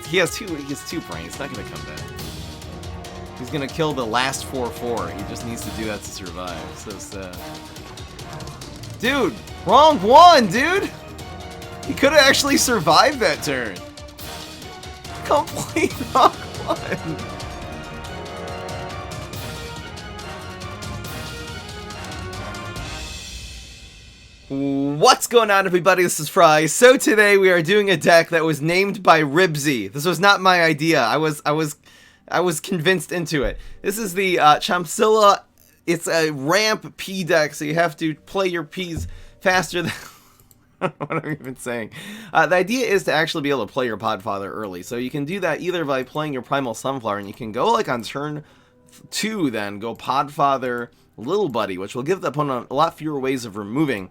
he has two brains. It's not gonna come back. He's gonna kill the last 4/4. He just needs to do that to survive. So sad. Dude, wrong one, dude. He could have actually survived that turn. Complete wrong one. What's going on, everybody? This is Fry. So today we are doing a deck that was named by Ribsy. This was not my idea. I was convinced into it. This is the Chompzilla. It's a ramp P deck, so you have to play your Ps faster than what I'm even saying. The idea is to actually be able to play your Podfather early. So you can do that either by playing your Primal Sunflower, and you can go like on turn 2 then, go Podfather Little Buddy, which will give the opponent a lot fewer ways of removing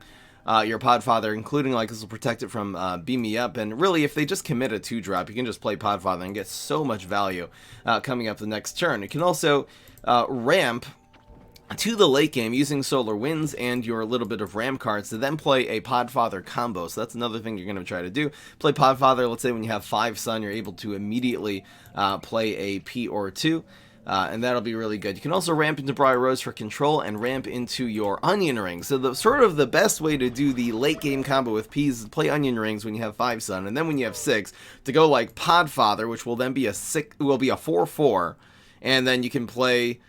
your Podfather, including like this will protect it from Beam Me Up. And really, if they just commit a 2-drop, you can just play Podfather and get so much value coming up the next turn. You can also ramp to the late game using Solar Winds and your little bit of Ram cards to then play a Podfather combo. So that's another thing you're going to try to do. Play Podfather, let's say when you have 5 Sun, you're able to immediately play a P or 2. And that'll be really good. You can also ramp into Briar Rose for control and ramp into your Onion Ring. So the best way to do the late game combo with Ps is play Onion Rings when you have 5 Sun, and then when you have 6, to go like Podfather, which will then be a 4/4, and then you can play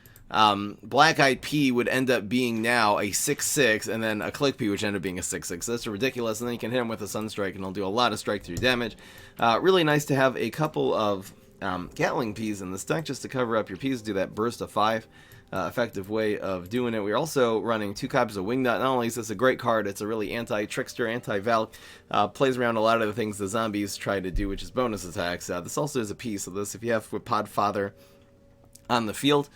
Black Eyed Pea would end up being now a 6/6, and then a Click Pea which ended up being a 6/6. So that's ridiculous. And then you can hit him with a Sunstrike, and he'll do a lot of strike through damage. Really nice to have a couple of Gatling Peas in this deck just to cover up your Peas, do that burst of 5. Effective way of doing it. We're also running 2 copies of Wingnut. Not only is this a great card, it's a really anti-trickster, anti-Valk. Plays around a lot of the things the zombies try to do, which is bonus attacks. This also is a piece of this. If you have with Podfather on the field,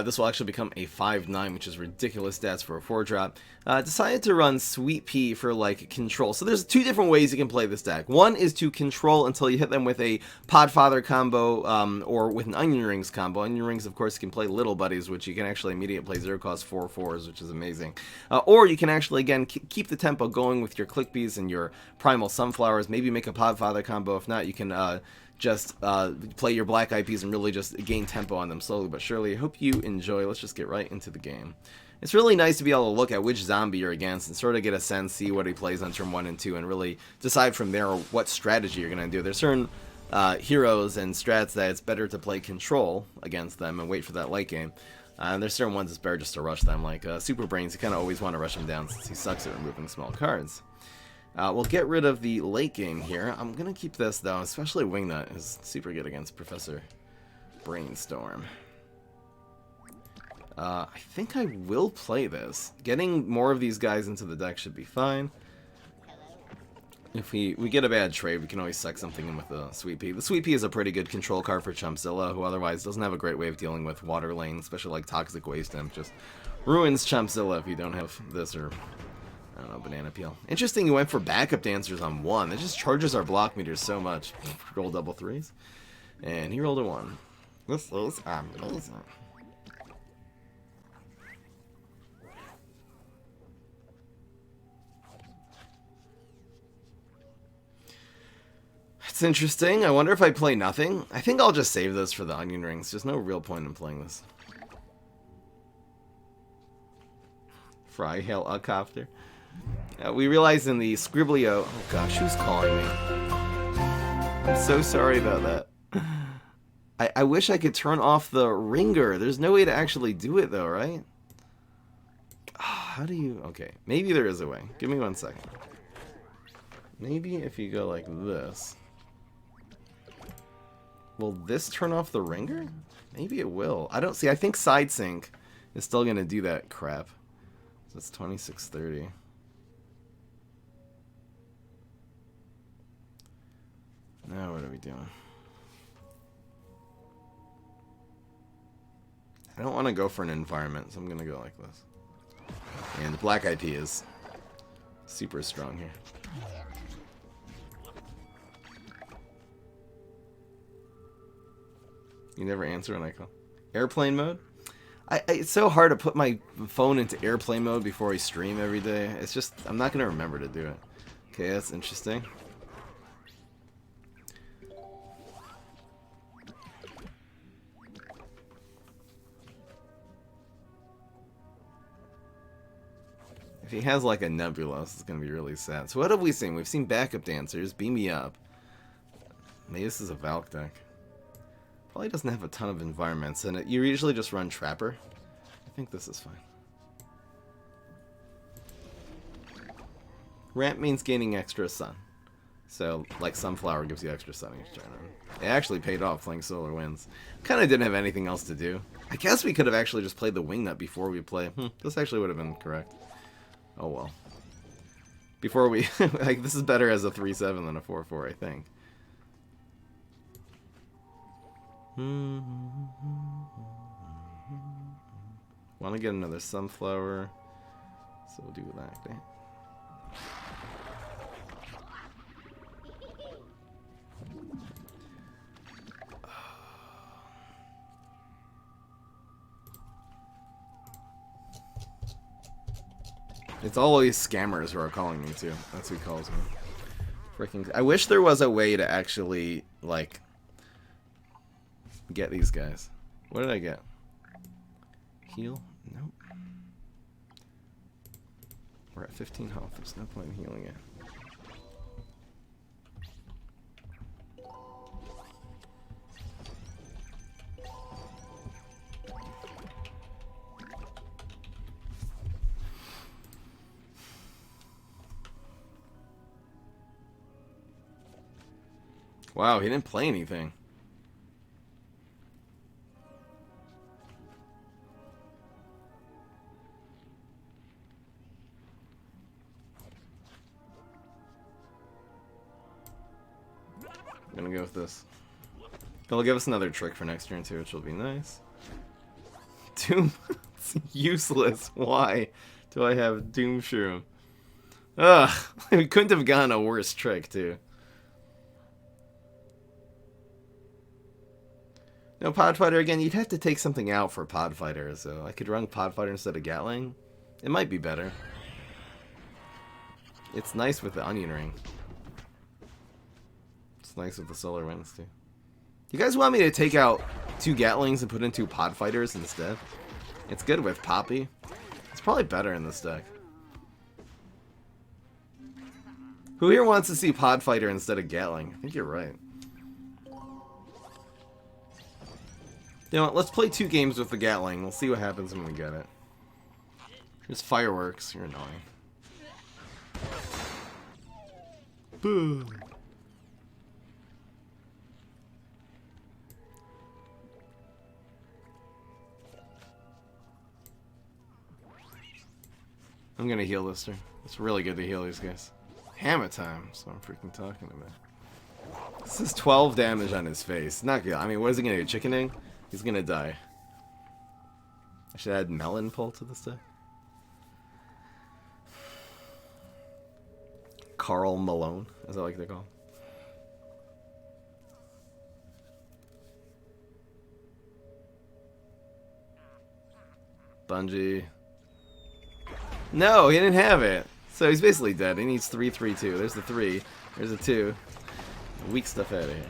this will actually become a 5/9, which is ridiculous stats for a 4-drop. Decided to run Sweet Pea for like control. So there's 2 different ways you can play this deck. One is to control until you hit them with a Podfather combo or with an Onion Rings combo. Onion Rings, of course, can play Little Buddies, which you can actually immediately play 0-cost 4/4s, which is amazing. Or you can actually, again, keep the tempo going with your Click Peas and your Primal Sunflowers. Maybe make a Podfather combo. If not, you can just play your Black Eyed Peas and really just gain tempo on them slowly but surely. I hope you enjoy. Let's just get right into the game. It's really nice to be able to look at which zombie you're against and sort of get a sense, see what he plays on turn 1 and 2, and really decide from there what strategy you're going to do. There's certain heroes and strats that it's better to play control against them and wait for that late game. And there's certain ones it's better just to rush them, like Super Brains. You kind of always want to rush him down since he sucks at removing small cards. We'll get rid of the late game here. I'm going to keep this, though, especially Wingnut is super good against Professor Brainstorm. I think I will play this. Getting more of these guys into the deck should be fine. If we get a bad trade, we can always suck something in with the Sweet Pea. The Sweet Pea is a pretty good control card for Chompzilla, who otherwise doesn't have a great way of dealing with Water Lane, especially like Toxic Waste Imp. Just ruins Chompzilla if you don't have this or, I don't know, Banana Peel. Interesting you went for backup dancers on 1. That just charges our block meters so much. Roll double 3s. And he rolled a 1. This is amazing. It's interesting. I wonder if I play nothing. I think I'll just save this for the Onion Rings. There's no real point in playing this. Fry helicopter. We realized in the Scribblio... Oh gosh, who's calling me? I'm so sorry about that. I wish I could turn off the ringer. There's no way to actually do it though, right? How do you... Okay, maybe there is a way. Give me 1 second. Maybe if you go like this... Will this turn off the ringer? Maybe it will. I don't see. I think side sync is still going to do that crap. So it's 2630. Now what are we doing? I don't want to go for an environment, so I'm going to go like this. And the Black Eyed Pea is super strong here. You never answer when I call. Airplane mode? It's so hard to put my phone into airplane mode before I stream every day. It's just, I'm not going to remember to do it. Okay, that's interesting. If he has like a Nebulos, it's gonna be really sad. So what have we seen? We've seen backup dancers, beam me up. Maybe this is a Valk deck. Probably doesn't have a ton of environments in it. You usually just run Trapper. I think this is fine. Ramp means gaining extra sun. So, like Sunflower gives you extra sun each turn. It actually paid off playing Solar Winds. Kind of didn't have anything else to do. I guess we could have actually just played the Wingnut before we play. This actually would have been correct. Oh well. Before we... like, this is better as a 3-7 than a 4-4, I think. Want to get another Sunflower. So we'll do that. It's all these scammers who are calling me too. That's who calls me. Freaking! I wish there was a way to actually like get these guys. What did I get? Heal? Nope. We're at 15 health. There's no point in healing it. Wow, he didn't play anything. I'm gonna go with this. They'll give us another trick for next turn too, which will be nice. Doom? It's useless. Why do I have Doom Shroom? Ugh, we couldn't have gotten a worse trick too. No, Podfighter again, you'd have to take something out for Podfighter, so I could run Podfighter instead of Gatling. It might be better. It's nice with the Onion Ring. It's nice with the Solar Winds too. You guys want me to take out 2 Gatlings and put in 2 Podfighters instead? It's good with Poppy. It's probably better in this deck. Who here wants to see Podfighter instead of Gatling? I think you're right. You know what, let's play 2 games with the Gatling. We'll see what happens when we get it. Here's Fireworks. You're annoying. Boo. I'm gonna heal this turn. It's really good to heal these guys. Hammer time, that's what I'm freaking talking about. This is 12 damage on his face. Not good. I mean, what is he gonna do? Chickening? He's gonna die. I should add Melon Pull to this deck. Carl Malone, is that like they call him? Bungie. No, he didn't have it. So he's basically dead. He needs 3/3/2. There's the 3. There's a 2. Weak stuff out of here.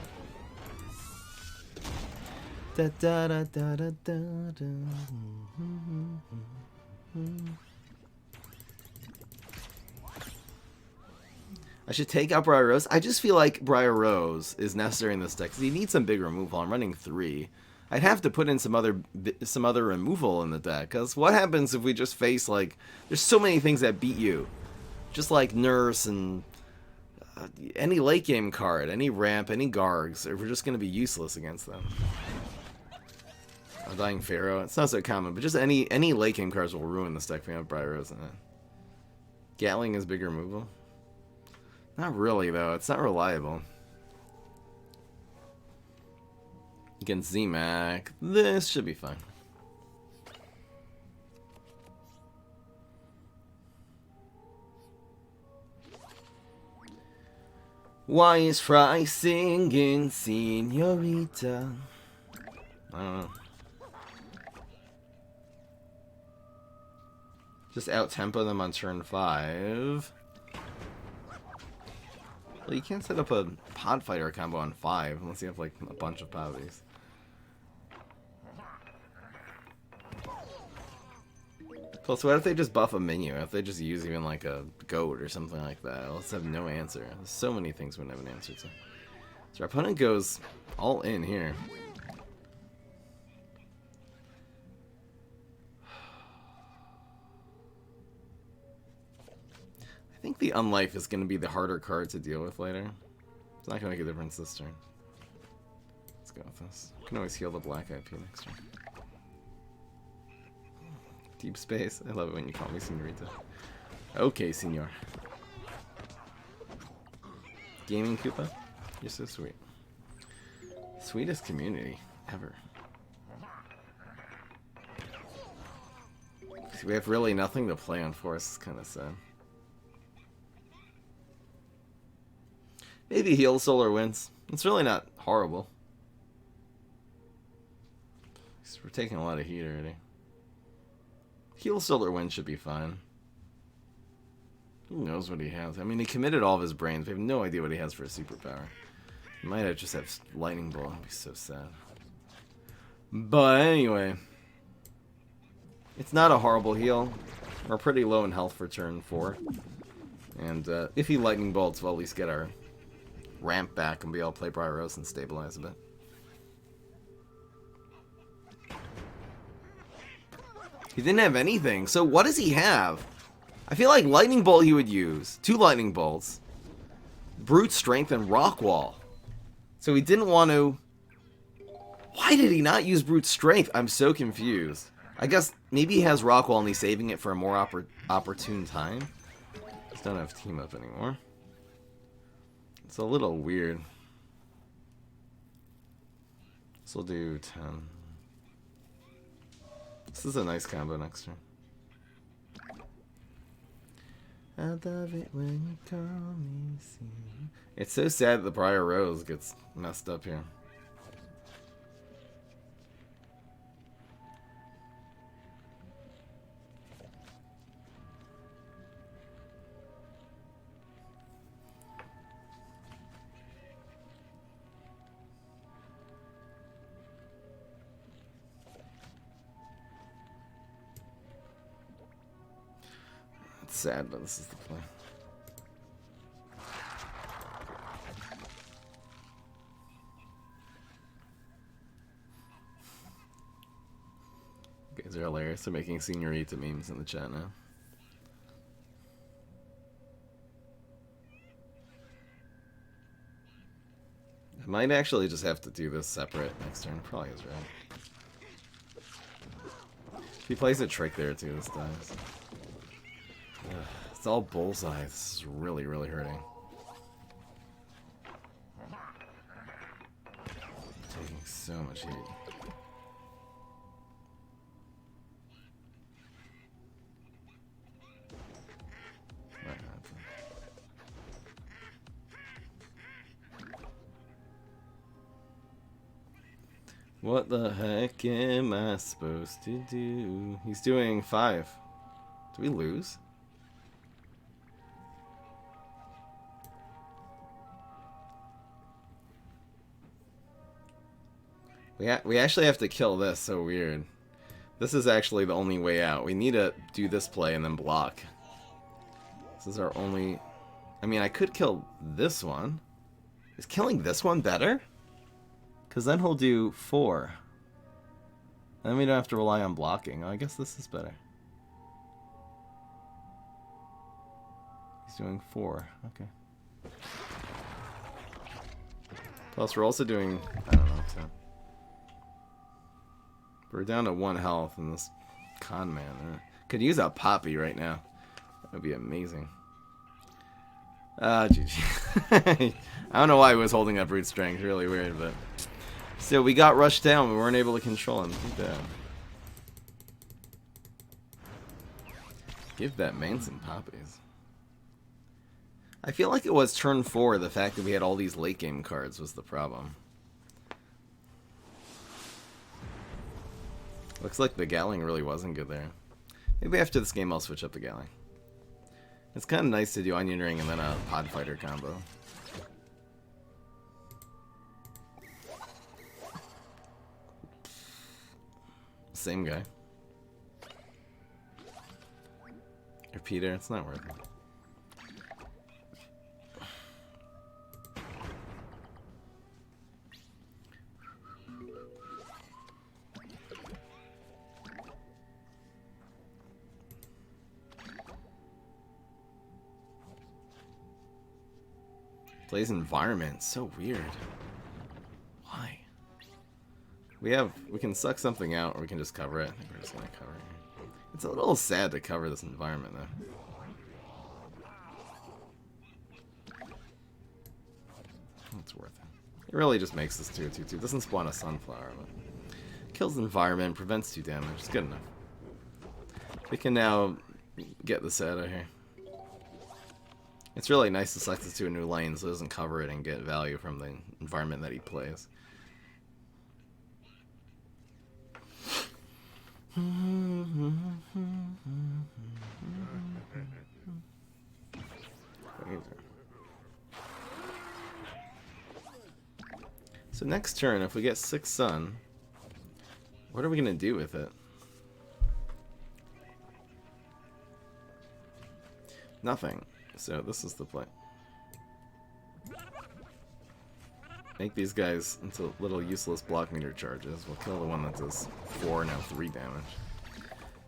Da, da, da, da, da, da, da. I should take out Briar Rose. I just feel like Briar Rose is necessary in this deck because he needs some big removal. I'm running 3. I'd have to put in some other removal in the deck because what happens if we just face like there's so many things that beat you, just like Nurse and any late game card, any ramp, any Gargs. We're just gonna be useless against them. Dying Pharaoh. It's not so common, but just any late game cards will ruin this deck if we have Briar Rose in it. Gatling is big removal. Not really though. It's not reliable. Against Z-Mac, this should be fine. Why is Fry singing Senorita? I don't know. Just out-tempo them on turn 5. Well, you can't set up a Podfighter combo on 5 unless you have like a bunch of Poddies. Plus, what if they just buff a minion? If they just use even like a goat or something like that? Let's have no answer. There's so many things we don't have an answer to. So our opponent goes all in here. I think the Unlife is going to be the harder card to deal with later. It's not going to make a difference this turn. Let's go with this. We can always heal the black IP next turn. Deep space. I love it when you call me Senorita. Okay, senor. Gaming Koopa? You're so sweet. Sweetest community ever. See, we have really nothing to play on for us. It's kind of sad. Maybe Heal Solar wins. It's really not horrible. We're taking a lot of heat already. Heal Solar wins should be fine. Who knows what he has? I mean, he committed all of his brains. We have no idea what he has for a superpower. He might have just have Lightning Bolt. That'd be so sad. But anyway, it's not a horrible heal. We're pretty low in health for turn 4. And if he Lightning Bolts, we'll at least get our ramp back and be able to play Briar Rose and stabilize a bit. He didn't have anything, so what does he have? I feel like Lightning Bolt he would use. 2 Lightning Bolts. Brute Strength and Rock Wall. So he didn't want to... Why did he not use Brute Strength? I'm so confused. I guess maybe he has Rock Wall and he's saving it for a more opportune time. Just don't have Team Up anymore. It's a little weird. This will do 10. This is a nice combo next turn. I love it when you call me sing. It's so sad that the Briar Rose gets messed up here. It's sad, but this is the play. You guys are hilarious. They're making Senorita memes in the chat now. I might actually just have to do this separate next turn. Probably is right. If he plays a trick there too, this dies. Ugh, it's all bullseye. This is really, really hurting. Taking so much heat. What the heck am I supposed to do? He's doing 5. Do we lose? We actually have to kill this, so weird. This is actually the only way out. We need to do this play and then block. This is our only... I mean, I could kill this one. Is killing this one better? Because then he'll do 4. Then we don't have to rely on blocking. Oh, I guess this is better. He's doing 4. Okay. Plus, we're also doing... I don't know, 10. We're down to 1 health, and this con man could use a Poppy right now. That would be amazing. GG. I don't know why he was holding up Brute Strength. Really weird, but still, we got rushed down. We weren't able to control him. Too bad. Give that man some poppies. I feel like it was turn 4. The fact that we had all these late game cards was the problem. Looks like the Gatling really wasn't good there. Maybe after this game I'll switch up the Gatling. It's kind of nice to do Onion Ring and then a Pod Fighter combo. Same guy. Repeater, it's not worth it. Plays environment, so weird. Why? We can suck something out, or we can just cover it. I think we're just gonna cover it. It's a little sad to cover this environment, though. It's worth it. It really just makes this 2/2/2. Doesn't spawn a sunflower, but kills the environment, prevents 2 damage. It's good enough. We can now get this out of here. It's really nice to select this to a new lane so it doesn't cover it and get value from the environment that he plays. So next turn, if we get 6 sun, what are we going to do with it? Nothing. So this is the play. Make these guys into little useless block meter charges. We'll kill the one that does 4, now 3 damage.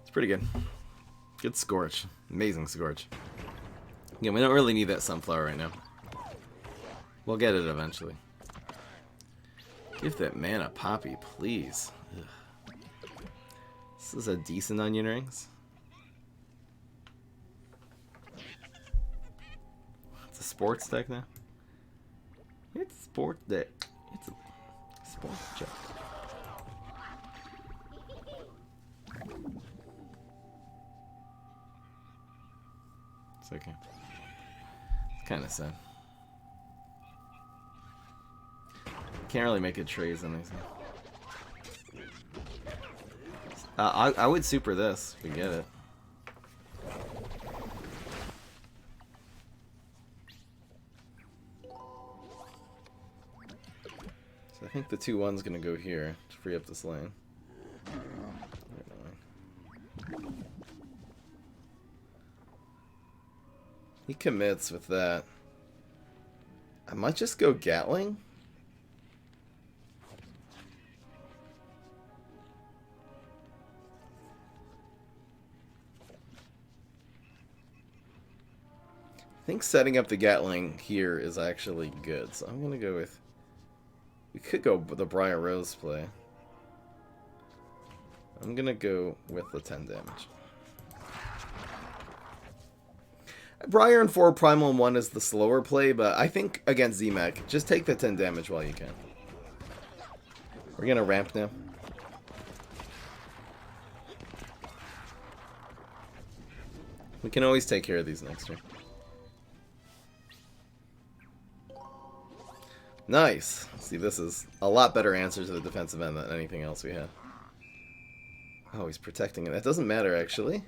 It's pretty good. Good Scorch. Amazing Scorch. Yeah, we don't really need that sunflower right now. We'll get it eventually. Give that man a poppy, please. Ugh. This is a decent onion rings. Sports deck now? It's a sports deck. It's a sports deck. It's okay. It's kind of sad. Can't really make it trades on these. I would super this if we get it. I think the 2/1's gonna go here to free up this lane. He commits with that. I might just go Gatling. I think setting up the Gatling here is actually good, so I'm gonna go with... We could go with the Briar Rose play. I'm gonna go with the 10 damage. Briar and 4 Primal and 1 is the slower play, but I think against Z-Mech, just take the 10 damage while you can. We're gonna ramp now. We can always take care of these next turn. Nice. See, this is a lot better answer to the defensive end than anything else we had. Oh, he's protecting it. That doesn't matter, actually.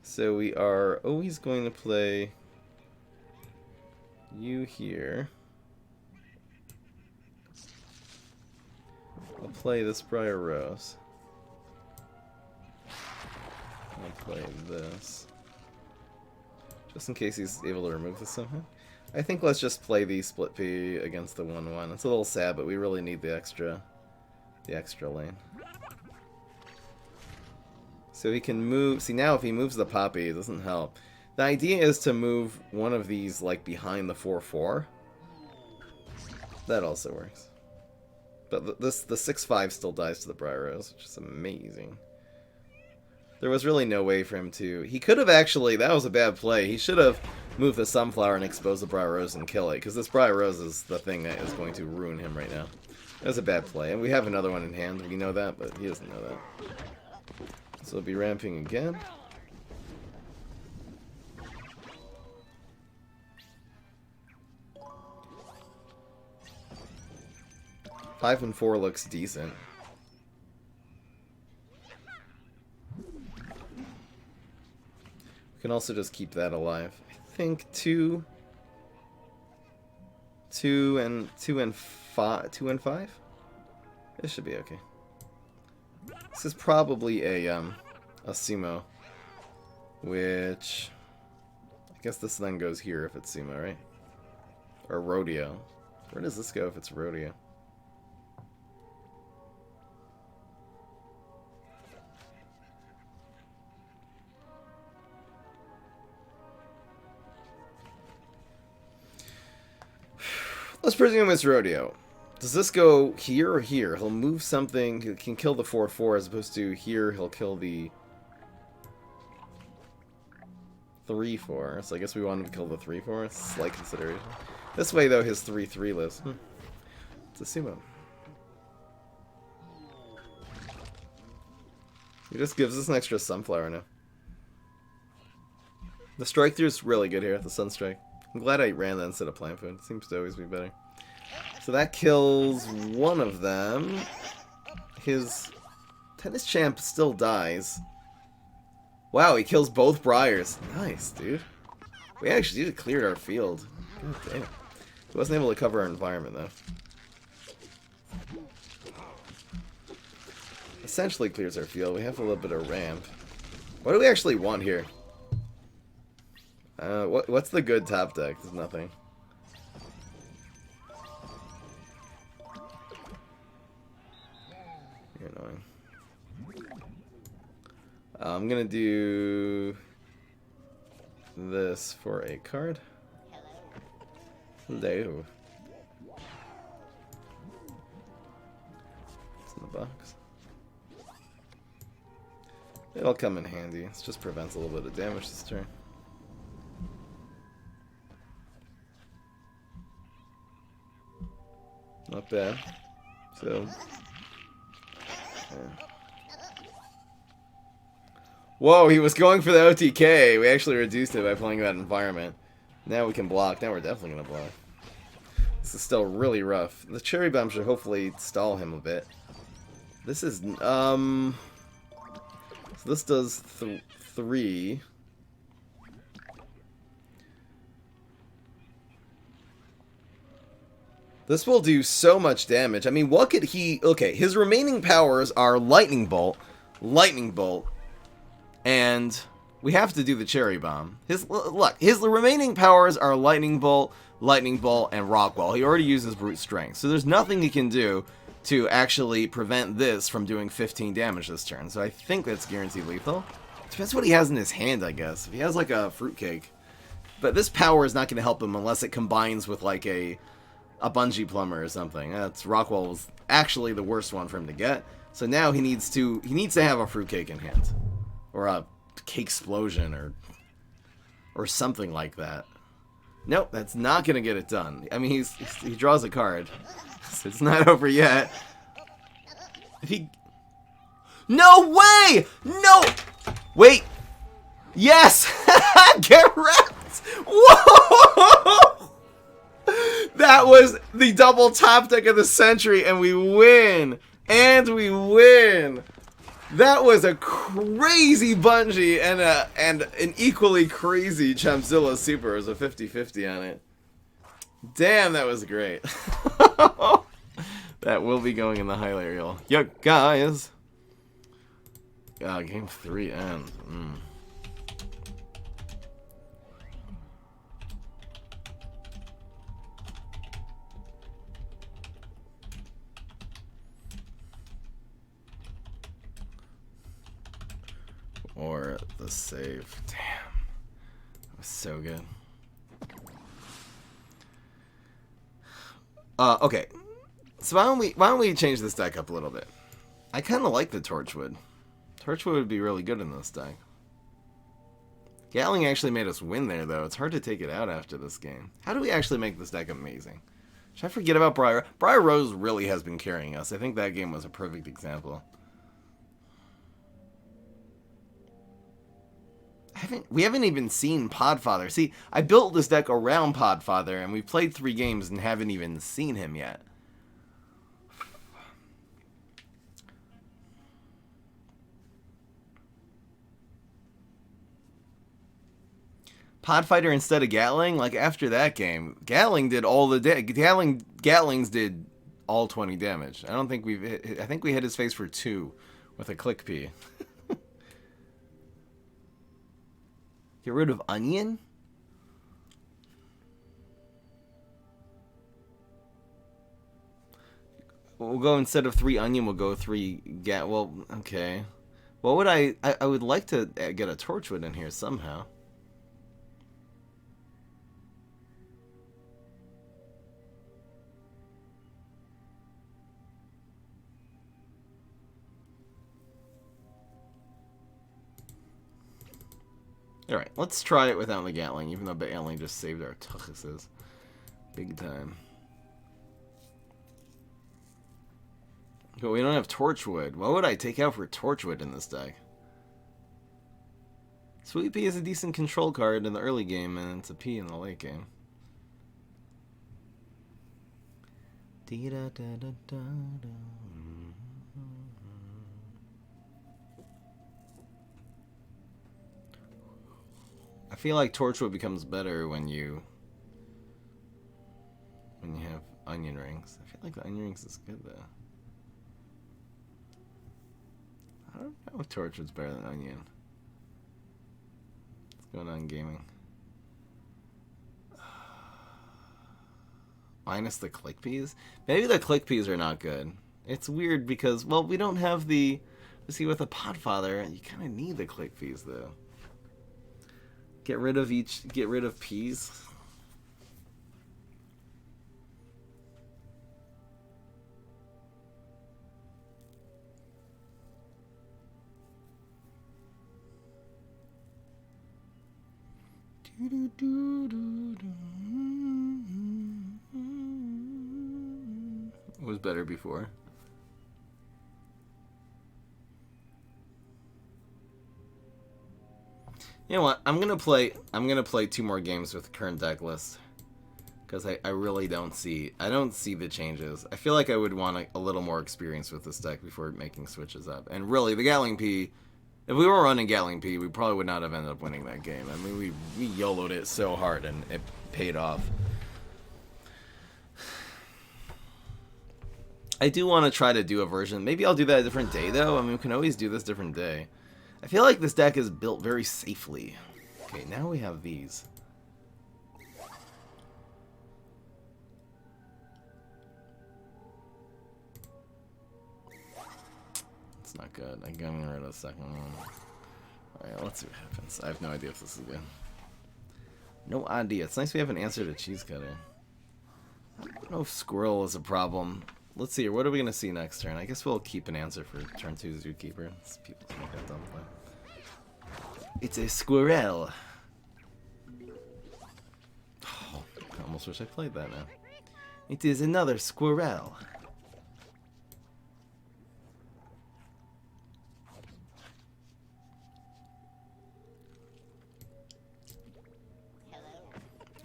So we are always going to play you here. I'll play this Briar Rose. I'll play this. Just in case he's able to remove this somehow. I think let's just play the split P against the 1/1. It's a little sad, but we really need the extra lane. So he can move. See, now if he moves the Poppy, it doesn't help. The idea is to move one of these like behind the 4/4. That also works. But the 6/5 still dies to the Briar Rose, which is amazing. There was really no way for him to... He could have actually... That was a bad play. He should have moved the Sunflower and exposed the Briar Rose and kill it, because this Briar Rose is the thing that is going to ruin him right now. That was a bad play. And we have another one in hand. We know that, but he doesn't know that. So we'll be ramping again. Five and 4 looks decent. We can also just keep that alive. I think 2 and 5. This should be okay. This is probably a sumo Which... I guess this then goes here if it's Sumo, right? Or Rodeo. Where does this go if it's Rodeo? Let's presume it's Rodeo. Does this go here or here? He'll move something. He can kill the 4/4 as opposed to here he'll kill the 3/4. So I guess we want him to kill the 3/4. Slight consideration. This way though his 3/3 lives. It's a Sumo. He just gives us an extra Sunflower now. The strike through is really good here, the Sunstrike. I'm glad I ran that instead of Plant Food. It seems to always be better. So that kills one of them. His Tennis Champ still dies. Wow, he kills both Briars. Nice, dude. We actually cleared our field. God damn. He wasn't able to cover our environment, though. Essentially clears our field. We have a little bit of ramp. What do we actually want here? What's the good top deck? There's nothing. You're annoying. I'm gonna do this for a card. Hello. It's in the box. It'll come in handy. It just prevents a little bit of damage this turn. Not bad. So, yeah. Whoa, he was going for the OTK. We actually reduced it by playing that environment. Now we can block. Now we're definitely going to block. This is still really rough. The Cherry Bomb should hopefully stall him a bit. This is, so this does 3. This will do so much damage. I mean, what could he... Okay, his remaining powers are Lightning Bolt, and we have to do the Cherry Bomb. Look, his remaining powers are Lightning Bolt, and Rockwall. He already uses Brute Strength, so there's nothing he can do to actually prevent this from doing 15 damage this turn. So I think that's guaranteed lethal. Depends what he has in his hand, I guess. If he has, like, a Fruitcake. But this power is not going to help him unless it combines with, like, a Bungee Plumber or something. That's Rockwall was actually the worst one for him to get. So now he needs to have a Fruitcake in hand. Or a Cake Explosion or something like that. Nope, that's not going to get it done. I mean, he draws a card. So it's not over yet. If he... No way! No! Wait! Yes! Get wrecked! Whoa! That was the double top deck of the century, and we win! And we win! That was a crazy Bungee and an equally crazy Chompzilla Super. It was a 50-50 on it. Damn, that was great. That will be going in the highlight reel. Yo, guys! Game 3 ends. Or the save. Damn. That was so good. Okay. So why don't we change this deck up a little bit? I kind of like the Torchwood. Torchwood would be really good in this deck. Gatling actually made us win there, though. It's hard to take it out after this game. How do we actually make this deck amazing? Should I forget about Briar? Briar Rose really has been carrying us. I think that game was a perfect example. We haven't even seen Podfather. See, I built this deck around Podfather, and we've played 3 games and haven't even seen him yet. Podfighter instead of Gatling? Like, after that game, Gatling did all the Gatlings did all 20 damage. I don't think we've hit, I think we hit his face for 2 with a Click P. Get rid of onion? We'll go instead of 3 onion, we'll go 3 well, okay. What would I would like to get a Torchwood in here somehow. Alright, let's try it without the Gatling, even though Gatling just saved our tuchuses. Big time. But we don't have Torchwood. What would I take out for Torchwood in this deck? Sweet Pea is a decent control card in the early game, and it's a P in the late game. I feel like Torchwood becomes better when you have onion rings. I feel like the onion rings is good though. I don't know if Torchwood's better than onion. What's going on, gaming? Minus the click peas? Maybe the click peas are not good. It's weird because, well, we don't have the... See, with a Podfather, you kind of need the click peas though. Get rid of peas. It was better before. You know what? I'm gonna play 2 more games with the current deck list because I really don't see the changes. I feel like I would want a little more experience with this deck before making switches up. And really, the Gatling P, if we were running Gatling P, we probably would not have ended up winning that game. I mean, we YOLO'd it so hard and it paid off. I do want to try to do a version. Maybe I'll do that a different day though. I mean, we can always do this different day. I feel like this deck is built very safely. Okay, now we have these. It's not good. I'm getting rid of the second one. Alright, let's see what happens. I have no idea if this is good. No idea. It's nice we have an answer to Cheese Cutter. I don't know if Squirrel is a problem. Let's see here. What are we going to see next turn? I guess we'll keep an answer for turn 2 Zookeeper. People make that dumb play. It's a squirrel. Oh, I almost wish I played that now. It is another squirrel.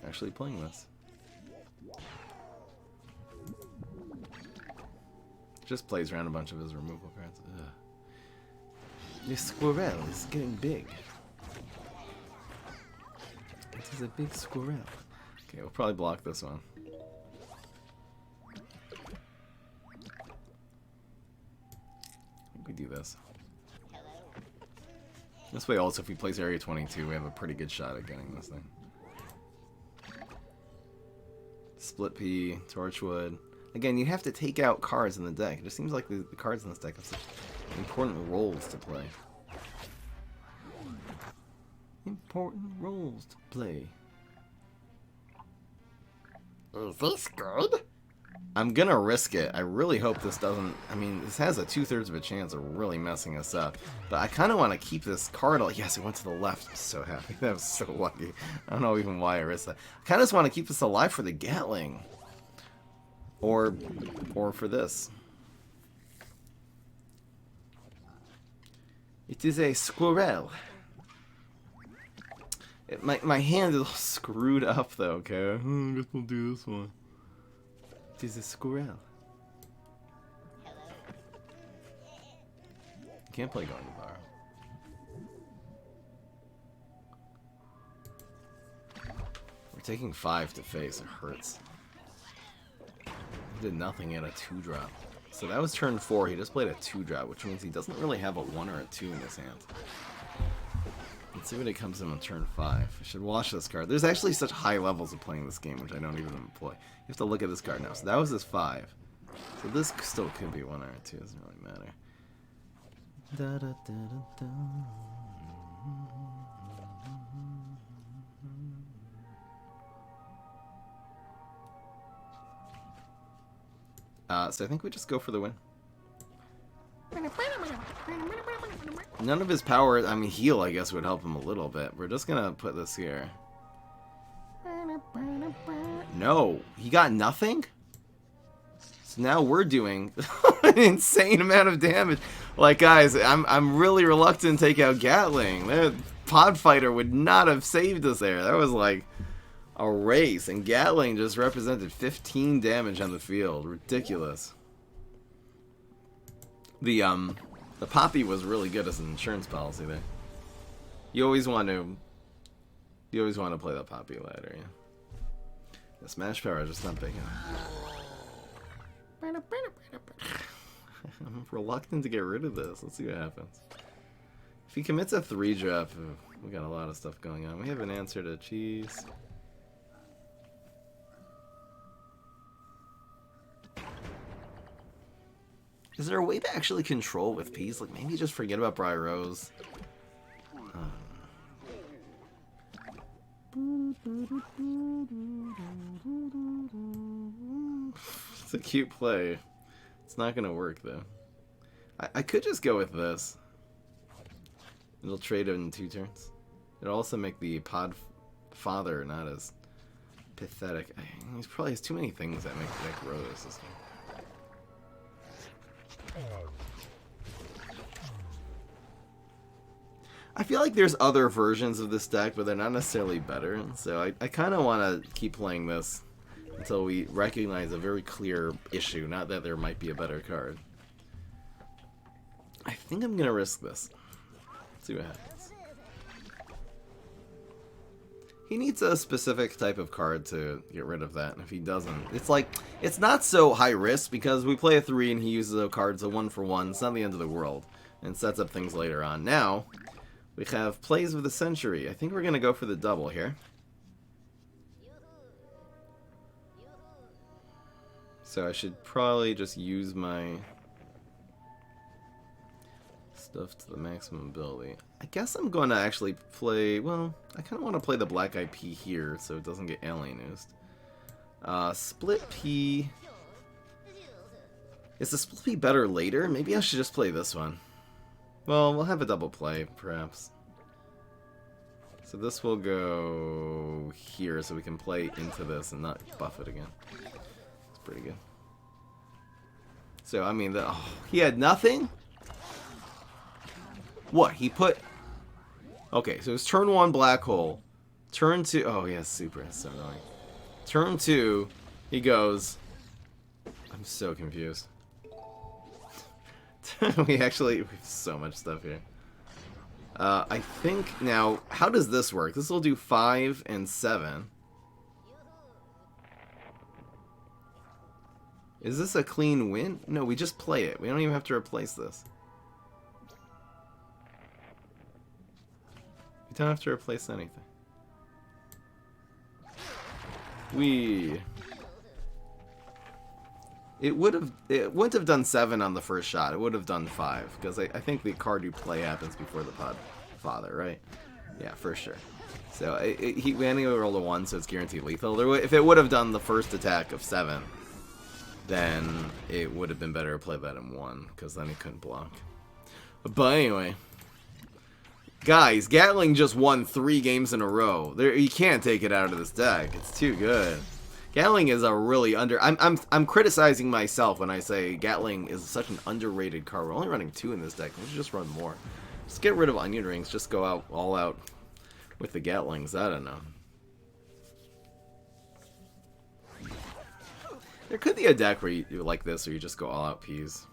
Actually playing this. Just plays around a bunch of his removal cards. Ugh. This squirrel is getting big. It is a big squirrel. Okay, we'll probably block this one. I think we do this. This way also, if he plays Area 22, we have a pretty good shot at getting this thing. Split P, Torchwood. Again, you have to take out cards in the deck. It just seems like the cards in this deck have such important roles to play. Important roles to play. Is this good? I'm gonna risk it. I really hope this doesn't... I mean, this has a 2/3 of a chance of really messing us up. But I kind of want to keep this card... Yes, it went to the left. I'm so happy. That was so lucky. I don't know even why I risked that. I kind of just want to keep this alive for the Gatling. Or for this. It is a squirrel. My hand is all screwed up though, okay? I guess we'll do this one. It is a squirrel. You can't play Going to Borrow. We're taking 5 to face. It hurts. He did nothing at a 2-drop. So that was turn 4. He just played a 2-drop, which means he doesn't really have a 1 or a 2 in his hand. Let's see what it comes in on turn 5. I should watch this card. There's actually such high levels of playing this game, which I don't even employ. You have to look at this card now. So that was his 5. So this still could be 1 or 2. Doesn't really matter. Da, da, da, da, da. So I think we just go for the win. None of his power, I mean, heal, I guess, would help him a little bit. We're just gonna put this here. No, he got nothing? So now we're doing an insane amount of damage. Like, guys, I'm really reluctant to take out Gatling. That pod fighter would not have saved us there. That was like a race, and Gatling just represented 15 damage on the field. Ridiculous. The Poppy was really good as an insurance policy there. You always want to play the Poppy ladder, yeah. The smash power is just not big enough. I'm reluctant to get rid of this. Let's see what happens. If he commits a 3-drop, we got a lot of stuff going on. We have an answer to cheese. Is there a way to actually control with peas? Like, maybe just forget about Briar Rose. It's a cute play. It's not gonna work, though. I could just go with this. It'll trade it in 2 turns. It'll also make the pod father not as pathetic. He probably has too many things that make Rose this game. I feel like there's other versions of this deck, but they're not necessarily better. So I kind of want to keep playing this until we recognize a very clear issue, not that there might be a better card. I think I'm going to risk this. See what happens. He needs a specific type of card to get rid of that, and if he doesn't, it's like, it's not so high risk because we play a 3 and he uses a card, so 1 for 1, it's not the end of the world, and sets up things later on. Now, we have Plays of the Century. I think we're going to go for the double here. So I should probably just use my stuff to the maximum ability. I guess I'm going to actually play, well, I kind of want to play the Black Eyed Pea here so it doesn't get alien-oozed. Split Pea. Is the Split Pea better later? Maybe I should just play this one. Well, we'll have a double play, perhaps. So this will go here so we can play into this and not buff it again. It's pretty good. So, I mean, he had nothing? What? He put... Okay, so it's turn 1 Black Hole. Turn 2... Oh, yeah, super. That's so annoying. Turn 2, he goes... I'm so confused. we have so much stuff here. I think now, how does this work? This will do 5 and 7. Is this a clean win? No, we just play it. We don't even have to replace this. We don't have to replace anything. It wouldn't have done 7 on the first shot. It would have done 5 because I think the card you play happens before the pod father, right? Yeah, for sure. So we anyway rolled a 1, so it's guaranteed lethal. If it would have done the first attack of 7, then it would have been better to play that in 1 because then he couldn't block. But anyway, guys, Gatling just won 3 games in a row. You can't take it out of this deck. It's too good. Gatling is a really I'm criticizing myself when I say Gatling is such an underrated card. We're only running 2 in this deck. We should just run more. Just get rid of Onion Rings. Just go out all out with the Gatlings. I don't know. There could be a deck where you like this, or you just go all out peas.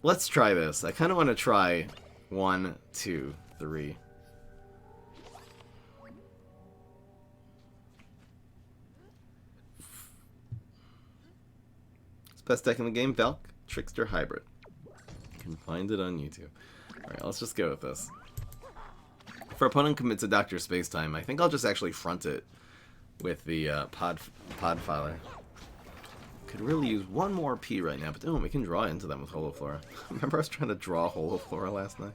Let's try this. I kind of want to try 1, 2, 3. Best deck in the game, Valk Trickster Hybrid. You can find it on YouTube. Alright, let's just go with this. If our opponent commits a Dr. Spacetime, I think I'll just actually front it with the Podfiler. Could really use one more P right now, but we can draw into them with Holoflora. Remember I was trying to draw Holoflora last night?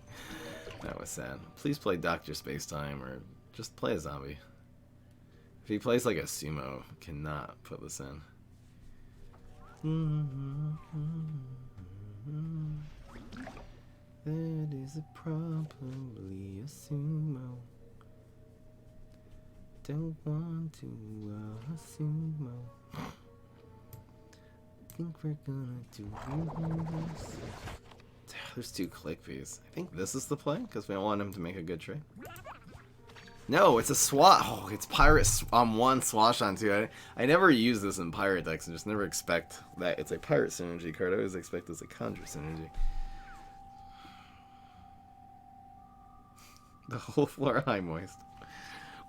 That was sad. Please play Dr. Spacetime or just play a zombie. If he plays like a sumo, cannot put this in. That is probably a sumo. Don't want to sumo. Think we're gonna do this. There's 2 click-bees. I think this is the play, because we don't want him to make a good trade. No, it's a swash. Oh, it's pirate on 1, swash on 2. I never use this in pirate decks and just never expect that it's a pirate synergy card. I always expect it's a conjure synergy. The whole floor high moist.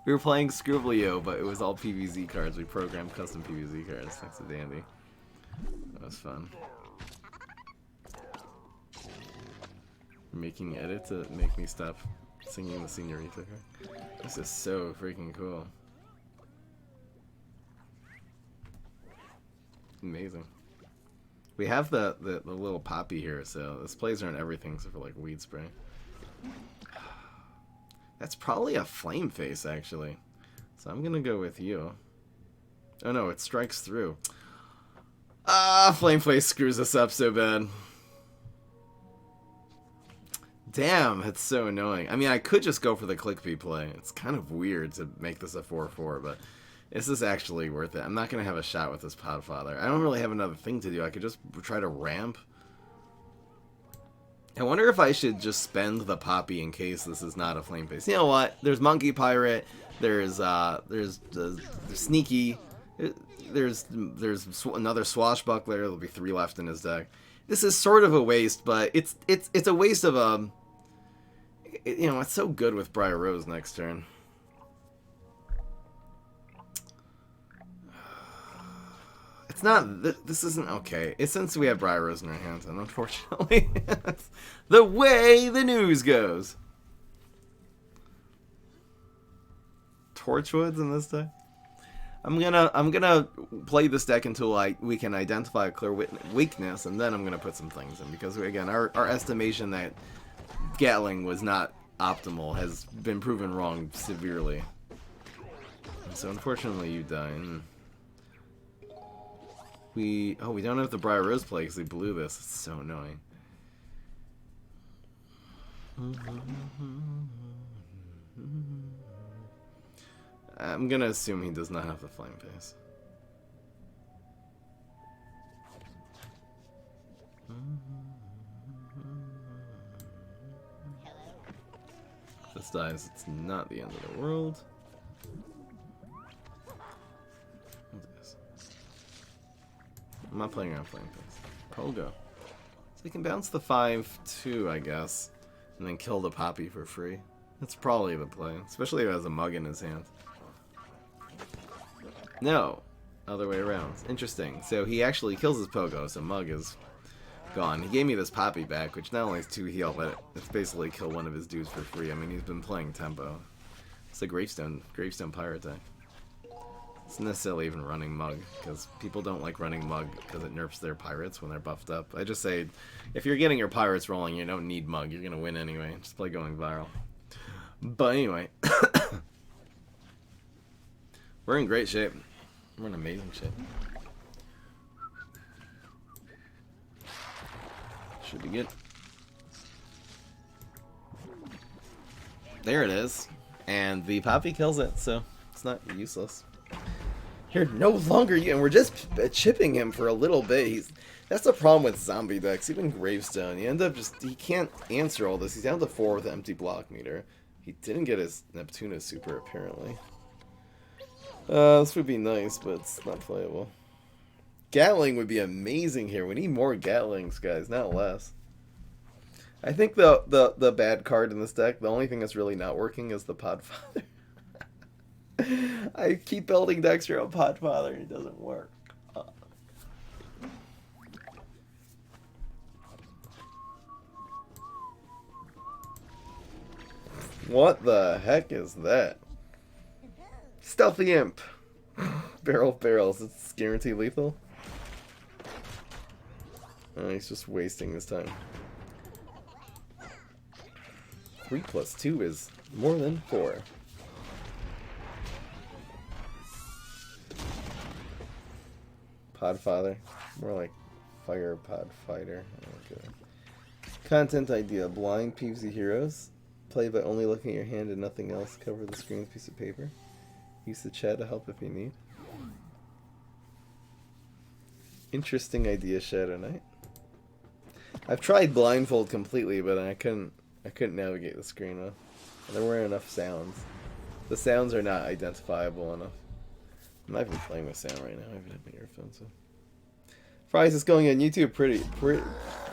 We were playing Scribblio, but it was all PVZ cards. We programmed custom PVZ cards. Thanks to Dandy. That was fun. Making edit to make me stop singing the Senorita card. This is so freaking cool. Amazing. We have the little poppy here, so this plays around everything except for like weed spray. That's probably a flame face actually. So I'm gonna go with you. Oh no, it strikes through. Flame face screws us up so bad. Damn, it's so annoying. I mean, I could just go for the click-B play. It's kind of weird to make this a 4-4, but this is actually worth it. I'm not going to have a shot with this Podfather. I don't really have another thing to do. I could just try to ramp. I wonder if I should just spend the Poppy in case this is not a flame face. You know what? There's Monkey Pirate. There's Sneaky. There's another Swashbuckler. There'll be 3 left in his deck. This is sort of a waste, but it's a waste of a. You know, it's so good with Briar Rose next turn. It's not. This isn't okay. It's since we have Briar Rose in our hands, and unfortunately, that's the way the news goes. Torchwoods in this deck. I'm gonna play this deck until we can identify a clear weakness, and then I'm gonna put some things in, because again, our estimation that Gatling was not optimal has been proven wrong severely. And so unfortunately, you die. We don't have the Briar Rose play because we blew this. It's so annoying. I'm gonna assume he does not have the flame face. If this dies, it's not the end of the world. I'm not playing around flame face. Pogo. So he can bounce the 5-2, I guess, and then kill the Poppy for free. That's probably the play, especially if he has a mug in his hand. No, other way around. Interesting. So he actually kills his Pogo, so Mug is gone. He gave me this Poppy back, which not only is 2 heal, but it's basically kill one of his dudes for free. I mean, he's been playing tempo. It's a Gravestone Pirate deck. It's not necessarily even running Mug, because people don't like running Mug because it nerfs their pirates when they're buffed up. I just say, if you're getting your pirates rolling, you don't need Mug. You're going to win anyway. Just play Going Viral. But anyway. We're in great shape. We're in amazing shape. Should be good. There it is. And the Poppy kills it, so it's not useless. You're no longer, and we're just chipping him for a little bit. That's the problem with zombie decks, even Gravestone. You end up he can't answer all this. He's down to 4 with an empty block meter. He didn't get his Neptuna super, apparently. This would be nice, but it's not playable. Gatling would be amazing here. We need more Gatlings, guys, not less. I think the bad card in this deck, the only thing that's really not working is the Podfather. I keep building decks around Podfather and it doesn't work. What the heck is that? Stealthy Imp. Barrel of Barrels. It's guaranteed lethal. Oh, he's just wasting his time. 3 plus 2 is more than 4. Podfather. More like Fire Pod Fighter. Okay. Content idea. Blind PvZ heroes. Play by only looking at your hand and nothing else. Cover the screen with a piece of paper. Use the chat to help if you need. Interesting idea, Shadow Knight. I've tried blindfold completely, but I couldn't navigate the screen well. There weren't enough sounds. The sounds are not identifiable enough. I'm not even playing with sound right now. I even have my earphones in. Fries is going on YouTube pretty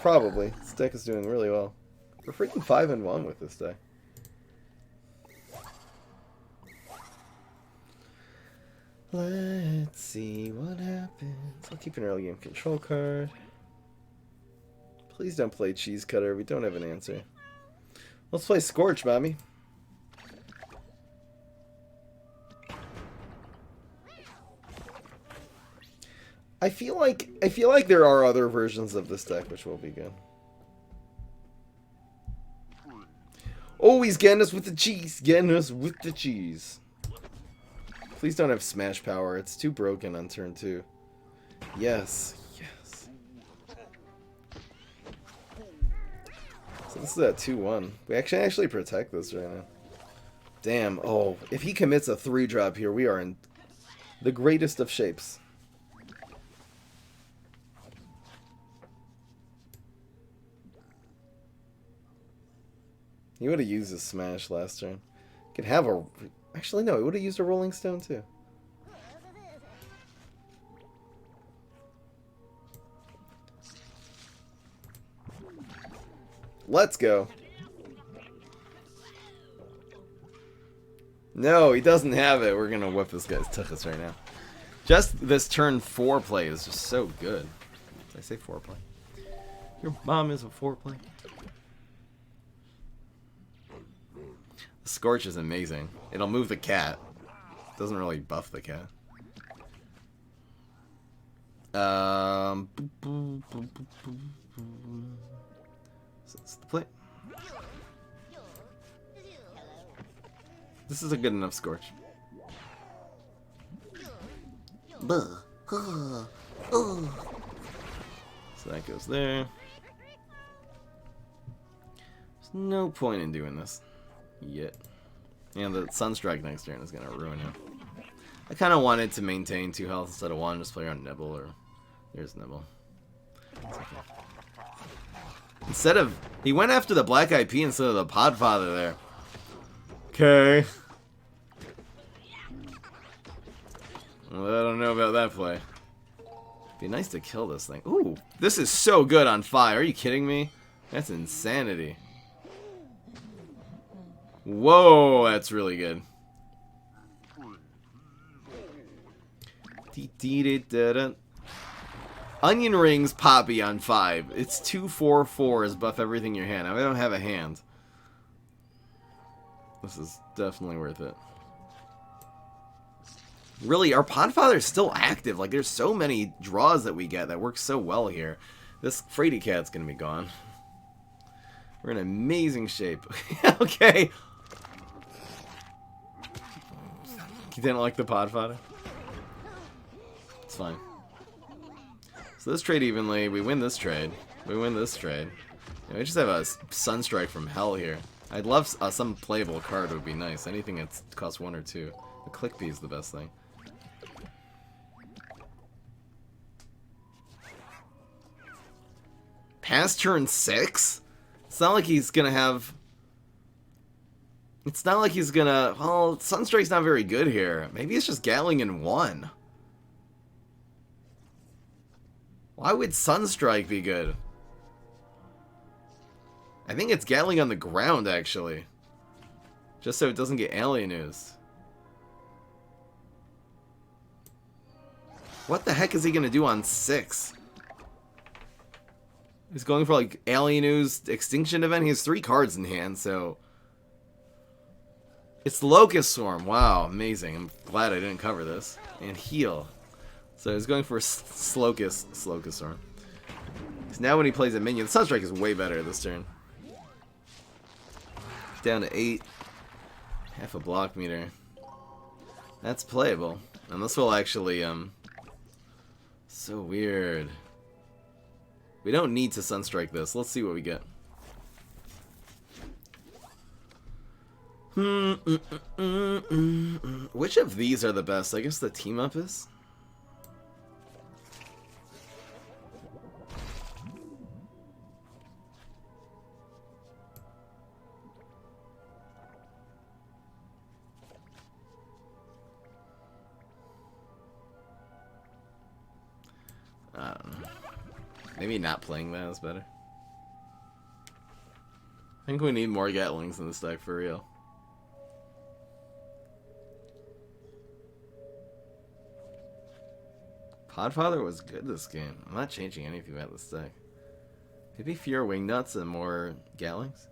probably. This deck is doing really well. We're freaking 5-1 with this deck. Let's see what happens. I'll keep an early game control card. Please don't play Cheese Cutter. We don't have an answer. Let's play Scorch, mommy. I feel like there are other versions of this deck which will be good. Oh, he's getting us with the cheese. Getting us with the cheese. Please don't have Smash Power. It's too broken on turn 2. Yes. Yes. So this is a 2-1. We actually protect this right now. Damn. Oh, if he commits a 3-drop here, we are in the greatest of shapes. He would have used his Smash last turn. Could have a... Actually, no. He would have used a Rolling Stone, too. Let's go. No, he doesn't have it. We're going to whip this guy's tuchus right now. Just this turn 4 play is just so good. Did I say 4 play? Your mom is a 4 play. The Scorch is amazing. It'll move the cat. Doesn't really buff the cat. So that's the play. This is a good enough Scorch. So that goes there. There's no point in doing this yet. And the Sunstrike next turn is going to ruin him. I kind of wanted to maintain 2 health instead of 1, just play around Nibble, or... There's Nibble. Okay. Instead of... He went after the Black IP instead of the Podfather there. Okay. Well, I don't know about that play. Be nice to kill this thing. Ooh, this is so good on 5. Are you kidding me? That's insanity. Whoa, that's really good. Onion Rings Poppy on 5. It's 2/4/4 buff everything in your hand. I don't have a hand. This is definitely worth it. Really, our Podfather is still active. Like, there's so many draws that we get that work so well here. This Fraidy Cat's gonna be gone. We're in amazing shape. Okay. You didn't like the Podfather? It's fine. So this trade evenly, we win this trade. We win this trade. Yeah, we just have a Sunstrike from hell here. I'd love some playable card would be nice. Anything that costs 1 or 2. The Click Bee is the best thing. Past turn 6? It's not like he's gonna have... It's not like he's gonna... Well, Sunstrike's not very good here. Maybe it's just Gatling in 1. Why would Sunstrike be good? I think it's Gatling on the ground, actually. Just so it doesn't get alien-oozed. What the heck is he gonna do on 6? He's going for, like, alien-oozed extinction event. He has 3 cards in hand, so... It's Locust Swarm. Wow, amazing. I'm glad I didn't cover this. And heal. So he's going for Slocust Swarm. Because now when he plays a minion, Sunstrike is way better this turn. Down to 8. Half a block meter. That's playable. And this will actually, so weird. We don't need to Sunstrike this. Let's see what we get. Which of these are the best? I guess the team up is? I don't know. Maybe not playing that is better. I think we need more Gatlings in this deck for real. Podfather was good this game. I'm not changing anything about this deck. Maybe fewer Wingnuts and more Gatlings?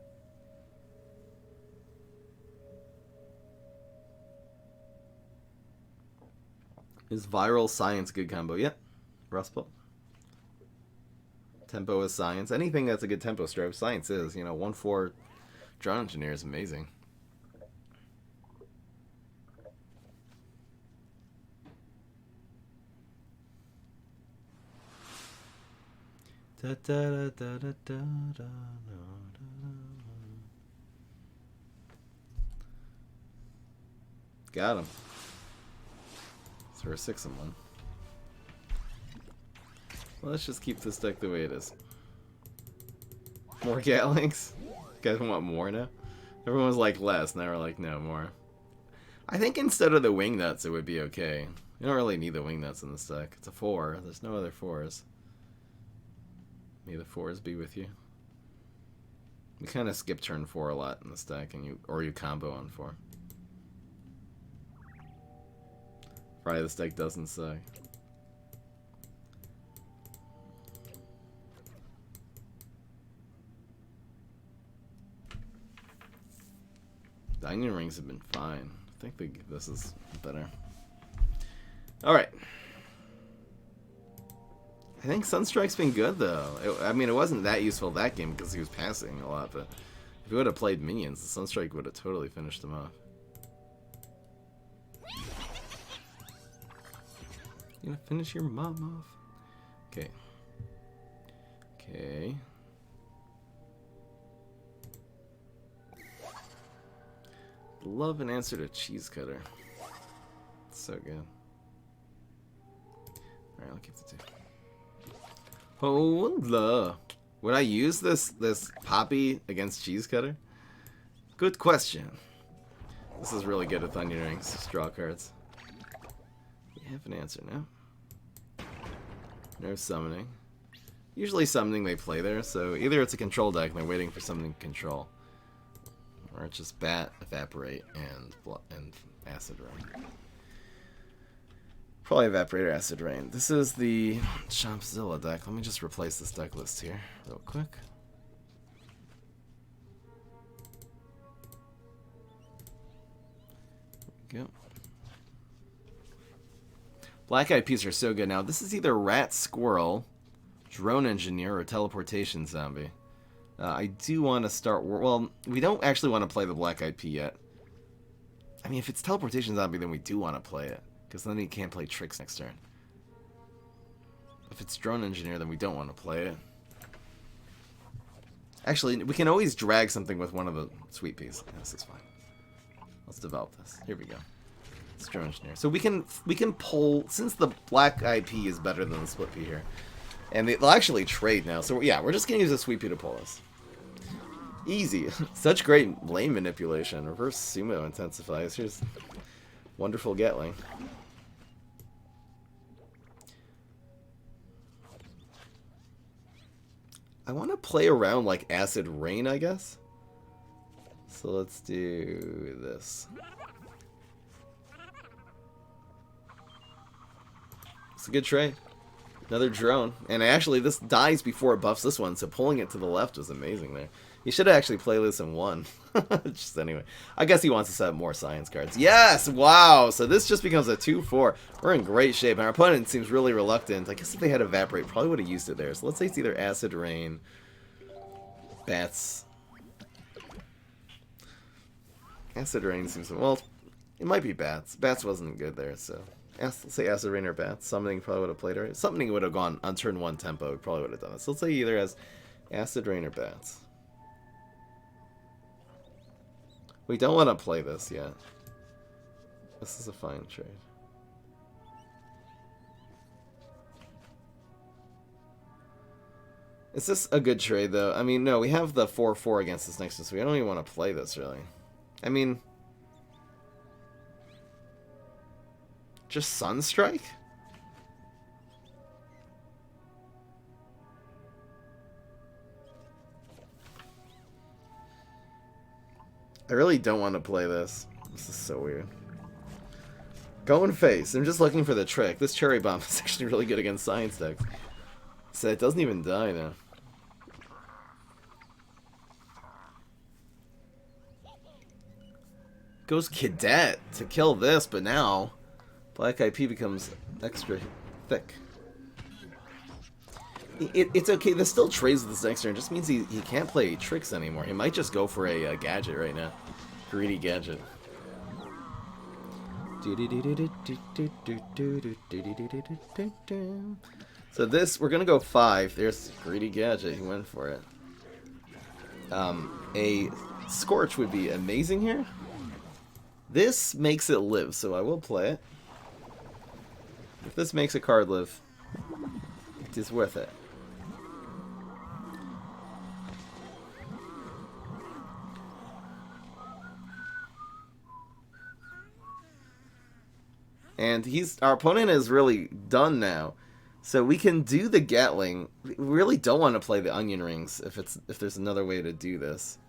Is Viral Science good combo? Yep. Rustball. Tempo is Science. Anything that's a good tempo stroke, Science is. You know, 1/4 Drone Engineer is amazing. Da, da, da, da, da, da, got him. So we're 6 and 1. Well, let's just keep this deck the way it is. More Gatlings? You guys want more now? Everyone was like less, now we're like, no, more. I think instead of the Wingnuts, it would be okay. You don't really need the Wingnuts in this deck. It's a 4. There's no other 4s. May the 4s be with you. You kind of skip turn 4 a lot in this deck, and you combo on 4. Probably this deck doesn't suck. The onion rings have been fine. I think this is better. Alright. I think Sunstrike's been good, though. I mean, it wasn't that useful that game because he was passing a lot, but if he would have played minions, the Sunstrike would have totally finished him off. You gonna finish your mom off? Okay. Okay. Love an answer to Cheese Cutter. It's so good. Alright, I'll keep the 2. Hola. Would I use this Poppy against Cheese Cutter? Good question. This is really good with Onion Rings. Draw cards. We have an answer now. No summoning. Usually summoning they play there, so either it's a control deck and they're waiting for something to control, or it's just Bat, Evaporate, and Acid Rain. Probably Evaporate or Acid Rain. This is the Chompzilla deck. Let me just replace this deck list here real quick. There we go. Black Eyed Peas are so good now. This is either Rat Squirrel, Drone Engineer, or Teleportation Zombie. I do want to start... Well, we don't actually want to play the Black Eyed Pea yet. I mean, if it's Teleportation Zombie, then we do want to play it. Because then he can't play tricks next turn. If it's Drone Engineer, then we don't want to play it. Actually, we can always drag something with one of the Sweet Peas. This is fine. Let's develop this. Here we go. It's Drone Engineer. So we can pull... Since the Black Eyed Pea is better than the Split Pea here. And they'll actually trade now. So yeah, we're just going to use a Sweet Pea to pull this. Easy. Such great lane manipulation. Reverse Sumo intensifies. Here's wonderful Gatling. I want to play around like Acid Rain, I guess. So let's do this. It's a good trade. Another drone. And actually, this dies before it buffs this one, so pulling it to the left was amazing there. He should have actually played this in one. Just anyway. I guess he wants to set up more science cards. Yes! Wow! So this just becomes a 2-4. We're in great shape, and our opponent seems really reluctant. I guess if they had Evaporate, probably would have used it there. So let's say it's either Acid Rain, Bats. Acid Rain seems... Well, it might be Bats. Bats wasn't good there, so... Let's say Acid Rain or Bats. Summoning probably would have played it. Summoning would have gone on turn 1 tempo. It probably would have done it. So let's say either as Acid Rain or Bats. We don't want to play this yet. This is a fine trade. Is this a good trade, though? I mean, no, we have the 4-4 against this next one, so we don't even want to play this, really. I mean... Just Sunstrike? I really don't want to play this. This is so weird. Going face. I'm just looking for the trick. This Cherry Bomb is actually really good against Science decks. So it doesn't even die now. Goes Cadet to kill this, but now Black IP becomes extra thick. It's okay. This still trades with this next turn. It just means he can't play tricks anymore. He might just go for a gadget right now. Greedy gadget. So this, we're going to go 5. There's Greedy Gadget. He went for it. A Scorch would be amazing here. This makes it live, so I will play it. If this makes a card live, it is worth it. And our opponent is really done now. So we can do the Gatling. We really don't want to play the Onion Rings if there's another way to do this.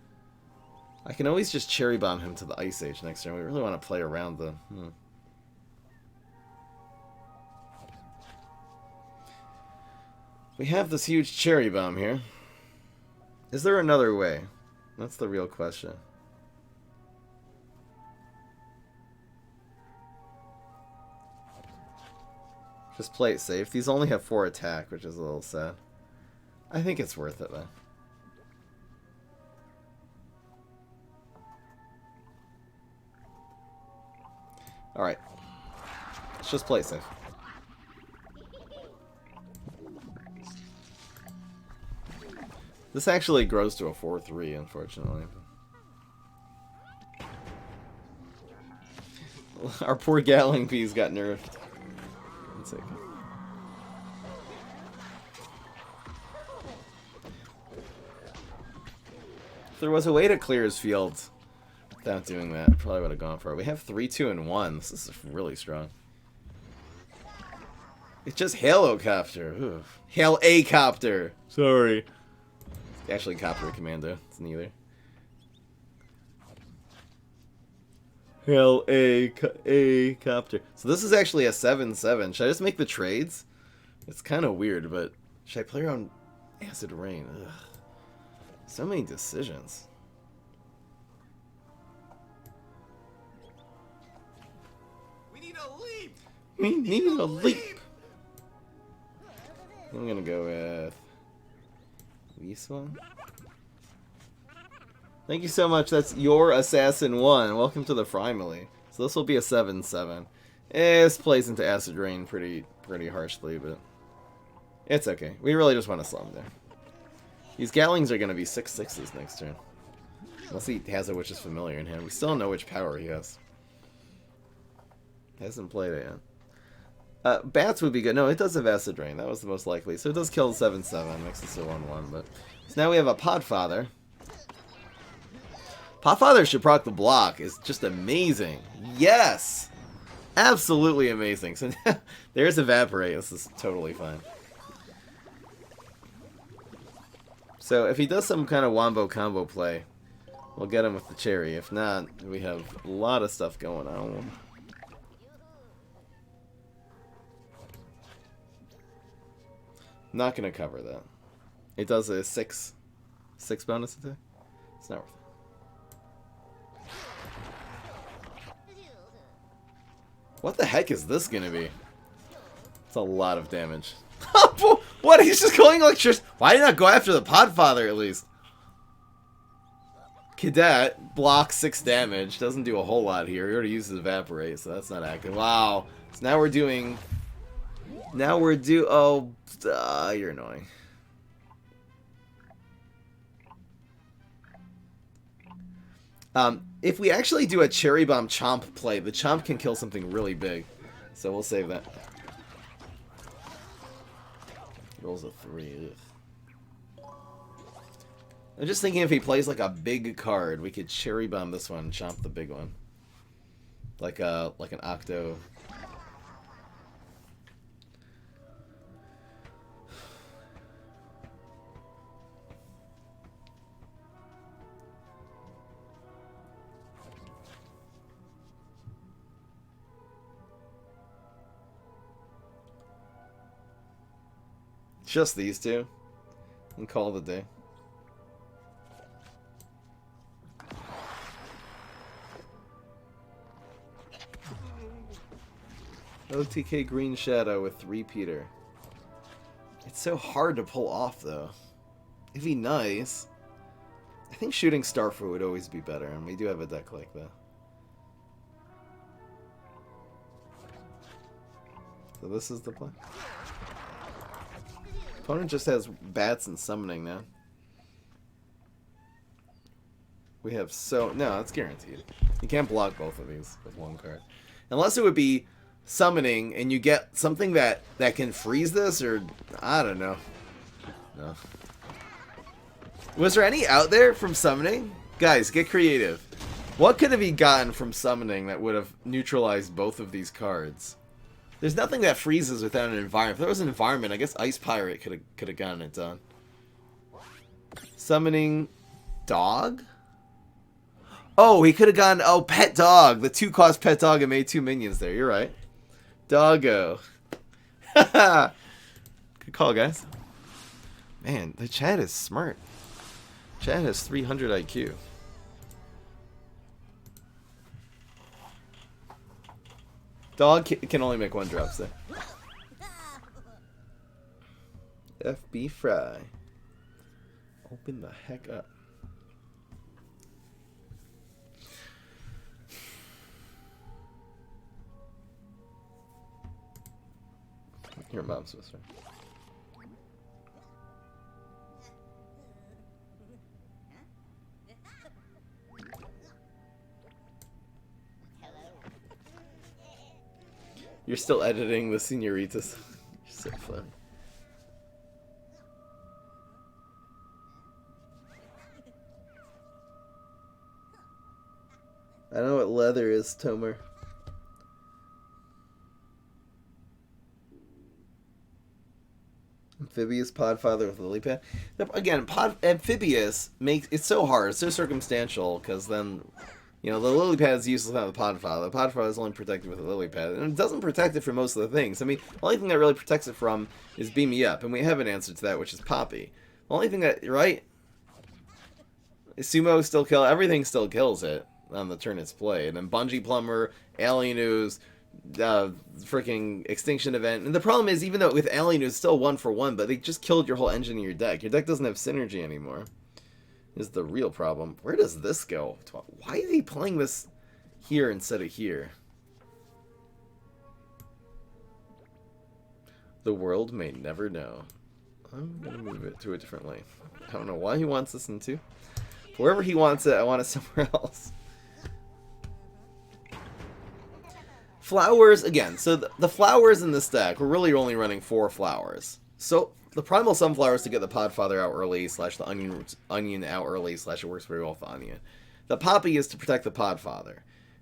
I can always just Cherry Bomb him to the Ice Age next turn. We really want to play around the... We have this huge Cherry Bomb here. Is there another way? That's the real question. Just play it safe. These only have 4 attack, which is a little sad. I think it's worth it, though. Alright. Let's just play it safe. This actually grows to a 4-3, unfortunately. Our poor Gatling Peas got nerfed. It's okay. If there was a way to clear his field without doing that, I probably would have gone for it. We have 3, 2, and 1. This is really strong. It's just Halocopter. Hail-A-Copter. Sorry. It's actually Copter Commando. It's neither. Hail-A-Copter. So this is actually a 7-7. Should I just make the trades? It's kind of weird, but should I play around Acid Rain? Ugh. So many decisions. We need a leap. We need a leap. I'm gonna go with this one. Thank you so much. That's your Assassin 1. Welcome to the Primally. So this will be a 7-7. This plays into Acid Rain pretty harshly, but it's okay. We really just want to slum there. These Gatlings are going to be 6/6s next turn. Unless he has a Witch's Familiar in hand. We still don't know which power he has. Hasn't played it yet. Bats would be good. No, it does have Acid Rain. That was the most likely. So it does kill the 7-7. Makes this a 1-1. But so now we have a Podfather. Podfather should proc the block. Is just amazing. Yes! Absolutely amazing. So there's Evaporate. This is totally fine. So if he does some kind of Wombo combo play, we'll get him with the Cherry. If not, we have a lot of stuff going on. Not gonna cover that. It does a 6 bonus attack. It's not worth it. What the heck is this gonna be? It's a lot of damage. What? He's just going electricity. Why did you not go after the Podfather at least? Cadet blocks 6 damage. Doesn't do a whole lot here. He already uses Evaporate, so that's not active. Wow. So now we're doing. Oh, you're annoying. If we actually do a Cherry Bomb Chomp play, the Chomp can kill something really big. So we'll save that. Rolls a 3. Ugh. I'm just thinking if he plays like a big card, we could Cherry Bomb this one and Chomp the big one. Like an Octo. Just these two. And call it a day. OTK Green Shadow with 3 Peter. It's so hard to pull off, though. It'd be nice. I think shooting Starfruit would always be better, and we do have a deck like that. So this is the play. Opponent just has bats and summoning now. We have no, it's guaranteed. You can't block both of these with one card. Unless it would be summoning and you get something that can freeze this, or I don't know. No. Was there any out there from summoning? Guys, get creative. What could have he gotten from summoning that would have neutralized both of these cards? There's nothing that freezes without an environment. If there was an environment, I guess Ice Pirate could have gotten it done. Summoning Dog? Oh, he could have gone, Pet Dog. The 2-cost Pet Dog and made 2 minions there. You're right. Doggo. Good call, guys. Man, the chat is smart. Chat has 300 IQ. Dog can only make 1 drop, so. FB Fry. Open the heck up. Your mom's sister. You're still editing the Senoritas. You're so funny. I know what leather is, Tomer. Amphibious Podfather with Lily Pad. Again, Amphibious makes it so hard. It's so circumstantial because then, the Lily Pad is useless without the Podfather. The Podfather is only protected with the Lily Pad, and it doesn't protect it from most of the things. I mean, the only thing that really protects it from is Beam Me Up, and we have an answer to that, which is Poppy. The only thing that, right? Sumo still kills, everything still kills it on the turn it's played. And Bungee Plumber, Alien Ooze, freaking Extinction Event. And the problem is, even though with Alien Ooze, it's still 1-for-1, but they just killed your whole engine in your deck. Your deck doesn't have synergy anymore. Is the real problem. Where does this go? Why is he playing this here instead of here? The world may never know. I'm going to move it to a different lane. I don't know why he wants this in 2. Wherever he wants it, I want it somewhere else. Flowers, again, so the flowers in this deck, we're really only running 4 flowers. So the Primal Sunflower is to get the Podfather out early, / the Onion out early, / it works very well with the Onion. The Poppy is to protect the Podfather.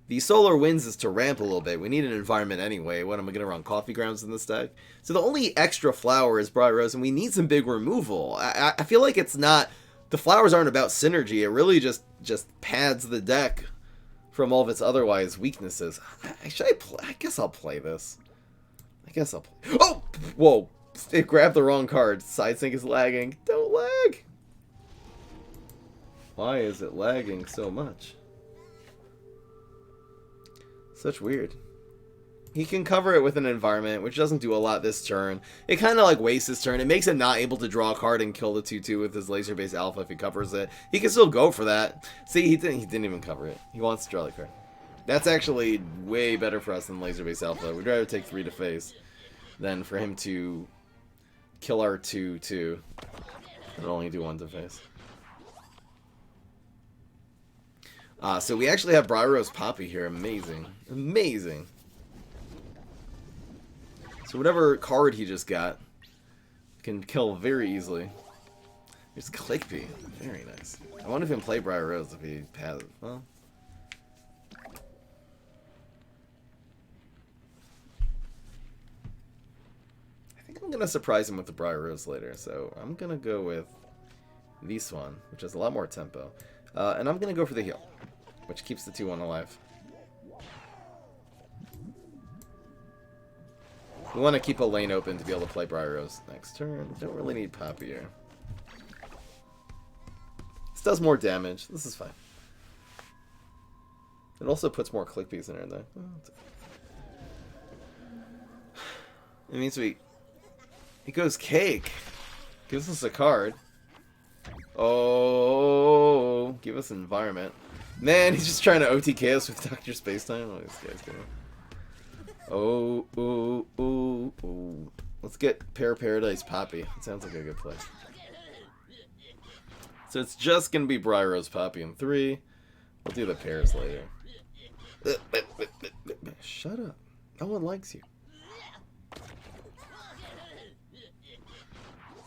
The Solar Winds is to ramp a little bit. We need an environment anyway. What, am I going to run Coffee Grounds in this deck? So the only extra flower is Bright Rose, and we need some big removal. I feel like it's not... The flowers aren't about synergy. It really just pads the deck from all of its otherwise weaknesses. I guess I'll play this. Oh! Whoa! It grabbed the wrong card. Side sync is lagging. Don't lag! Why is it lagging so much? Such weird. He can cover it with an environment, which doesn't do a lot this turn. It kind of like wastes his turn. It makes him not able to draw a card and kill the 2/2 with his laser-based alpha if he covers it. He can still go for that. See, he didn't even cover it. He wants to draw the card. That's actually way better for us than laser-based alpha. We'd rather take 3 to face than for him to kill our 2/2 and only do 1 to face. So we actually have Briar-Rose Poppy here. Amazing. Amazing. So whatever card he just got can kill very easily. There's Clickbee. Very nice. I wonder if he can play Briar-Rose if he has it. Well. I think I'm going to surprise him with the Briar-Rose later. So I'm going to go with this one, which has a lot more tempo. And I'm going to go for the heal, which keeps the 2-1 alive. We want to keep a lane open to be able to play Briar-Rose next turn. Don't really need Poppy here. This does more damage. This is fine. It also puts more Clickbees in there, though. It means he goes Cake. Gives us a card. Oh, give us an environment. Man, he's just trying to OTK us with Dr. Spacetime. Oh, this guy's gonna... Oh, ooh, ooh, ooh. Let's get Paradise Poppy. It sounds like a good play. So it's just going to be Briar-Rose Poppy in 3. We'll do the pairs later. Shut up. No one likes you.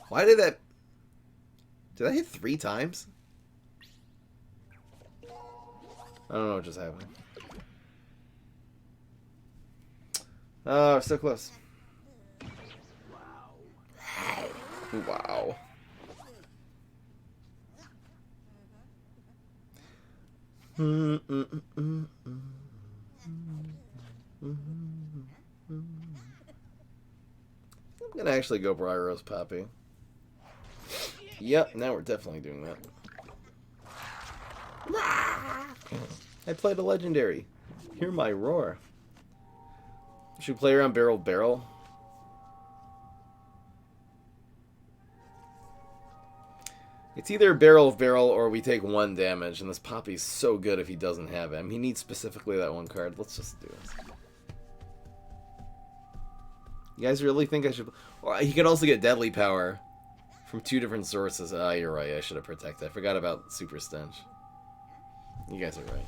Why did that... Did I hit 3 times? I don't know what just happened. Oh, so close. Wow. I'm gonna actually go Briar-Rose Poppy. Yep, now we're definitely doing that. I played a legendary. Hear my roar. Should we play around Barrel? It's either Barrel or we take 1 damage, and this Poppy's so good if he doesn't have him. He needs specifically that 1 card. Let's just do this. You guys really think I should... Or he could also get Deadly Power from 2 different sources. Ah, you're right. I should have protected. I forgot about Super Stench. You guys are right.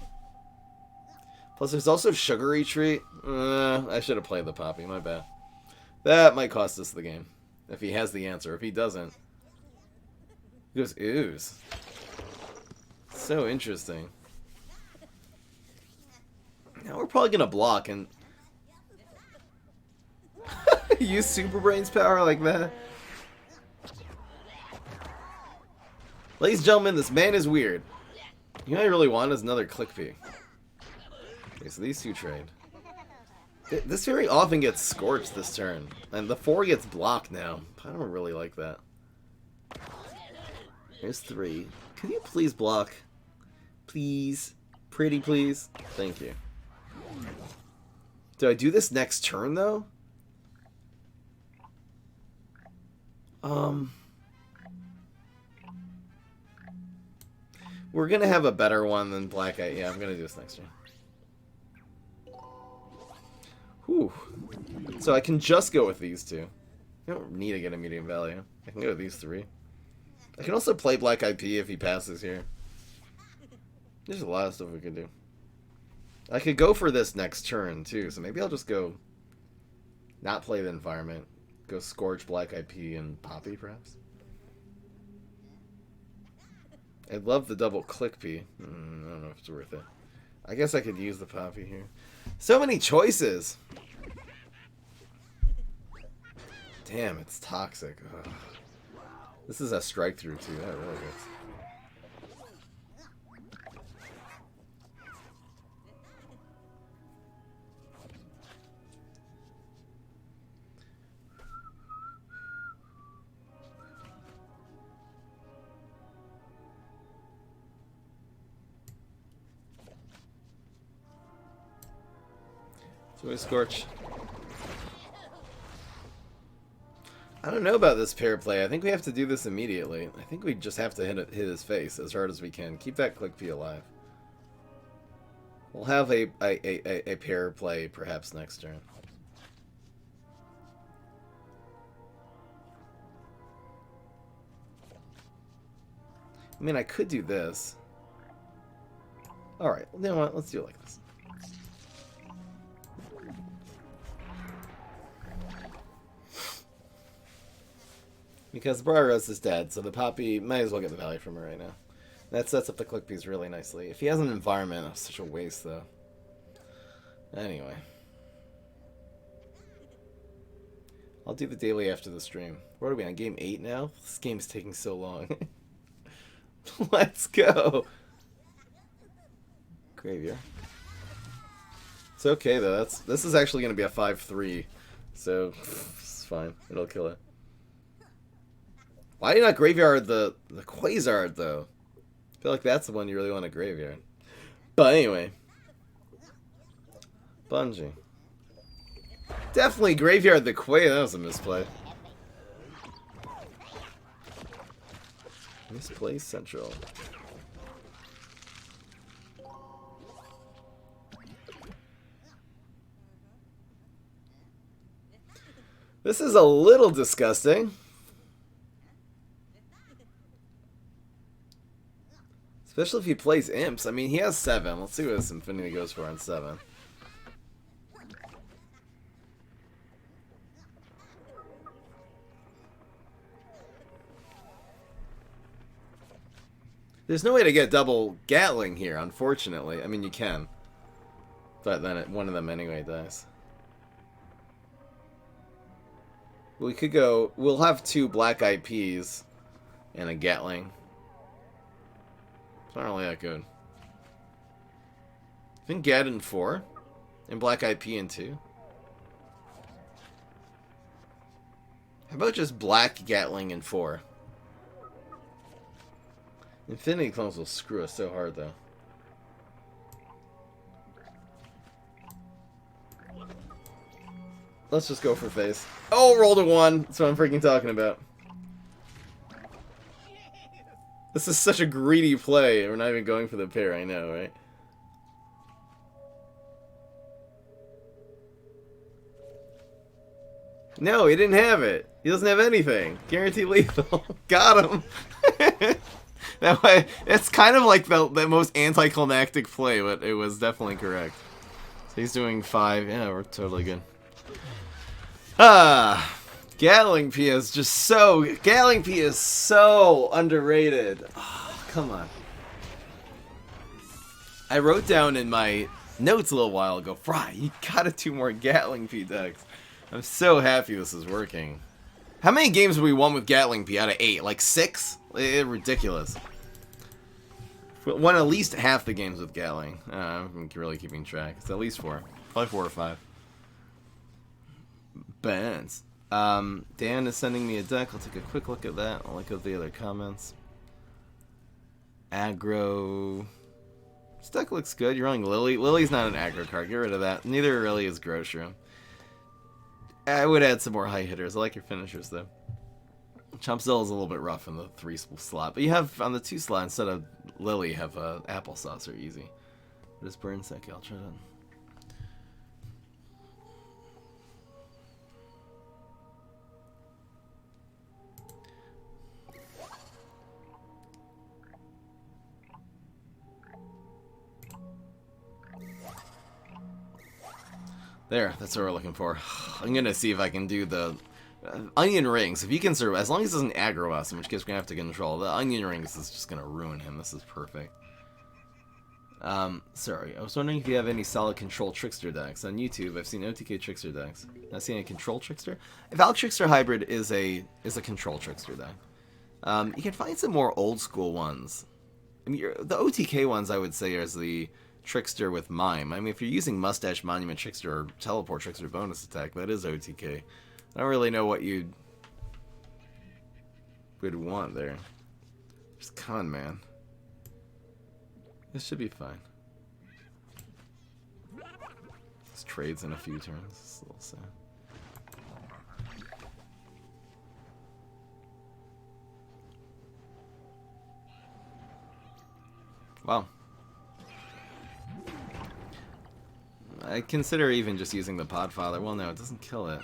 Plus, there's also Sugary Treat. I should have played the Poppy. My bad. That might cost us the game. If he has the answer. If he doesn't... He goes, ooze. So interesting. Now we're probably going to block and... use Super Brain's power like that. Ladies and gentlemen, this man is weird. You know what I really want is another Clickbee. Okay, so these 2 trade. This very often gets scorched this turn. And the 4 gets blocked now. I don't really like that. Here's 3. Could you please block? Please. Pretty please. Thank you. Do I do this next turn, though? We're gonna have a better one than Black Eye. Yeah, I'm gonna do this next turn. Whew. So I can just go with these 2. I don't need to get a medium value. I can go with these 3. I can also play Black IP if he passes here. There's a lot of stuff we can do. I could go for this next turn, too. So maybe I'll just go... Not play the environment. Go Scorch, Black IP, and Poppy, perhaps. I'd love the double Clickbee. I don't know if it's worth it. I guess I could use the Poppy here. So many choices! Damn, it's toxic. Ugh. This is a strike through too. That really hurts. Soy Scorch. I don't know about this pair play. I think we have to do this immediately. I think we just have to hit his face as hard as we can. Keep that Click P alive. We'll have a pair play perhaps next turn. I mean, I could do this. Alright, you know what? Let's do it like this. Because Briar-Rose is dead, so the Poppy might as well get the value from her right now. That sets up the Click Piece really nicely. If he has an environment, it's such a waste, though. Anyway. I'll do the daily after the stream. What are we on? Game 8 now? This game's taking so long. Let's go! Graveyard. It's okay, though. This is actually going to be a 5-3. So, it's fine. It'll kill it. Why do you not graveyard the Quasar, though? I feel like that's the one you really want to graveyard. But anyway. Bungie. Definitely graveyard the Quay. That was a misplay. Misplay Central. This is a little disgusting. Especially if he plays imps. I mean, he has 7. Let's see what this Infinity goes for on 7. There's no way to get double Gatling here, unfortunately. I mean, you can. But then one of them anyway dies. We could go... We'll have 2 black IPs and a Gatling. It's not really that good. I think Gat in 4. And black IP in 2. How about just black Gatling in 4? Infinity Clones will screw us so hard, though. Let's just go for face. Oh, rolled a 1. That's what I'm freaking talking about. This is such a greedy play. We're not even going for the pair, I know, right? No, he didn't have it. He doesn't have anything. Guaranteed lethal. Got him. That way, it's kind of like the most anticlimactic play, but it was definitely correct. So he's doing 5. Yeah, we're totally good. Gatling P is just so... Gatling P is so underrated. Oh, come on. I wrote down in my notes a little while ago, Fry, you gotta do more Gatling P decks. I'm so happy this is working. How many games have we won with Gatling P out of 8? Like 6? Ridiculous. Won at least half the games with Gatling. I'm really keeping track. It's at least 4. Probably 4 or 5. Bands. Dan is sending me a deck. I'll take a quick look at that. I'll look at the other comments. Aggro. This deck looks good. You're running Lily. Lily's not an aggro card. Get rid of that. Neither really is Groshroom. I would add some more high hitters. I like your finishers, though. Chompzilla is a little bit rough in the 3 slot, but you have on the 2 slot instead of Lily, you have applesauce or easy. Just burn second. I'll try to. There, that's what we're looking for. I'm gonna see if I can do the onion rings. If you can survive, as long as it doesn't aggro us, in which case we're gonna have to control. The onion rings is just gonna ruin him. This is perfect. Sorry, I was wondering if you have any solid control trickster decks. On YouTube, I've seen OTK trickster decks. Not seen a control trickster. Valk Trickster Hybrid is a control trickster deck. You can find some more old school ones. I mean, the OTK ones I would say is the Trickster with Mime. I mean, if you're using Mustache Monument Trickster or Teleport Trickster bonus attack, that is OTK. I don't really know what you would want there. Just Con Man. This should be fine. Let's just trades in a few turns. It's a little sad. Wow. I consider even just using the Podfather. Well, no, it doesn't kill it.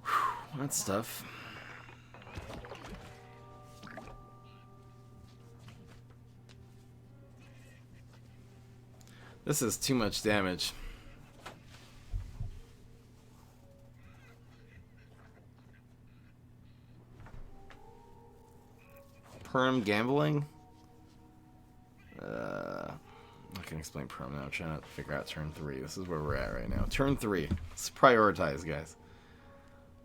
Whew, that's tough. This is too much damage. Perm gambling? I can explain perm now. I'm trying to figure out turn 3. This is where we're at right now. Turn 3. Let's prioritize, guys.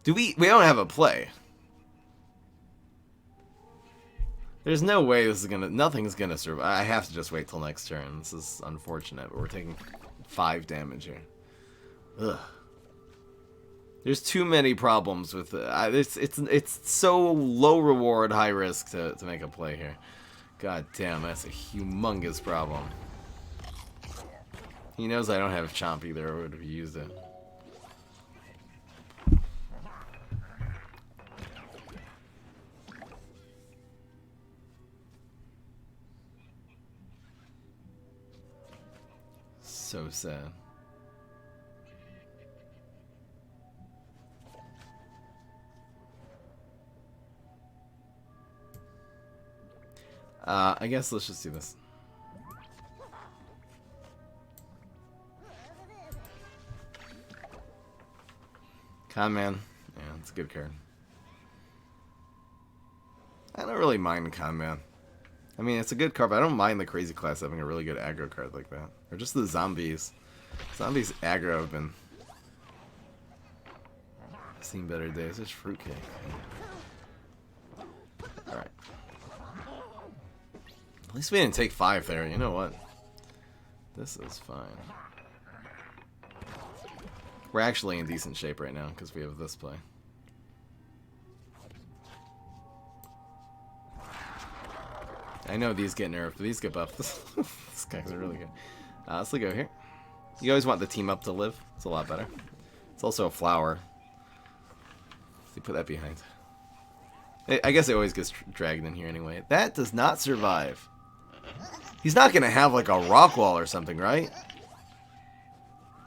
We don't have a play. There's no way this is gonna... Nothing's gonna survive. I have to just wait till next turn. This is unfortunate, but we're taking 5 damage here. Ugh. There's too many problems with it. It's so low reward, high risk to make a play here. God damn, that's a humongous problem. He knows I don't have Chomp either, or would have used it. So sad. I guess let's just do this. Con Man. Yeah, it's a good card. I don't really mind Con Man. I mean, it's a good card, but I don't mind the Crazy Class having a really good aggro card like that. Or just the zombies. Zombies aggro have been... seen better days. It's fruitcake. Alright. At least we didn't take 5 there. You know what? This is fine. We're actually in decent shape right now because we have this play. I know these get nerfed, but these get buffed. These guys are really good. Let's go here. You always want the team up to live. It's a lot better. It's also a flower. So you put that behind. I guess it always gets dragged in here anyway. That does not survive. He's not going to have like a rock wall or something, right?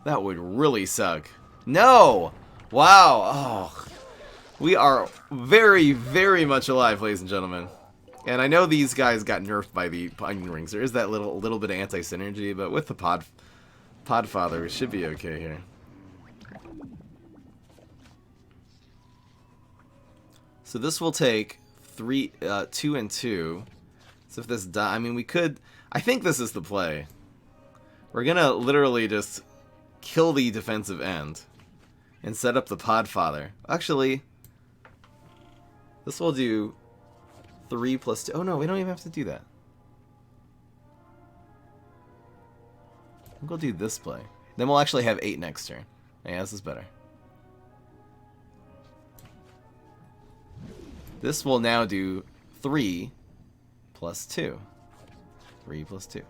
That would really suck. No! Wow. Oh. We are very, very much alive, ladies and gentlemen. And I know these guys got nerfed by the onion rings. There is that little bit of anti-synergy, but with the Podfather, we should be okay here. So this will take 2 and 2. So if this die, I mean, we could... I think this is the play. We're gonna literally just kill the defensive end and set up the Podfather. Actually, this will do 3 plus 2. Oh no, we don't even have to do that. We'll do this play. Then we'll actually have 8 next turn. Yeah, this is better. This will now do 3 plus 2. 3 plus 2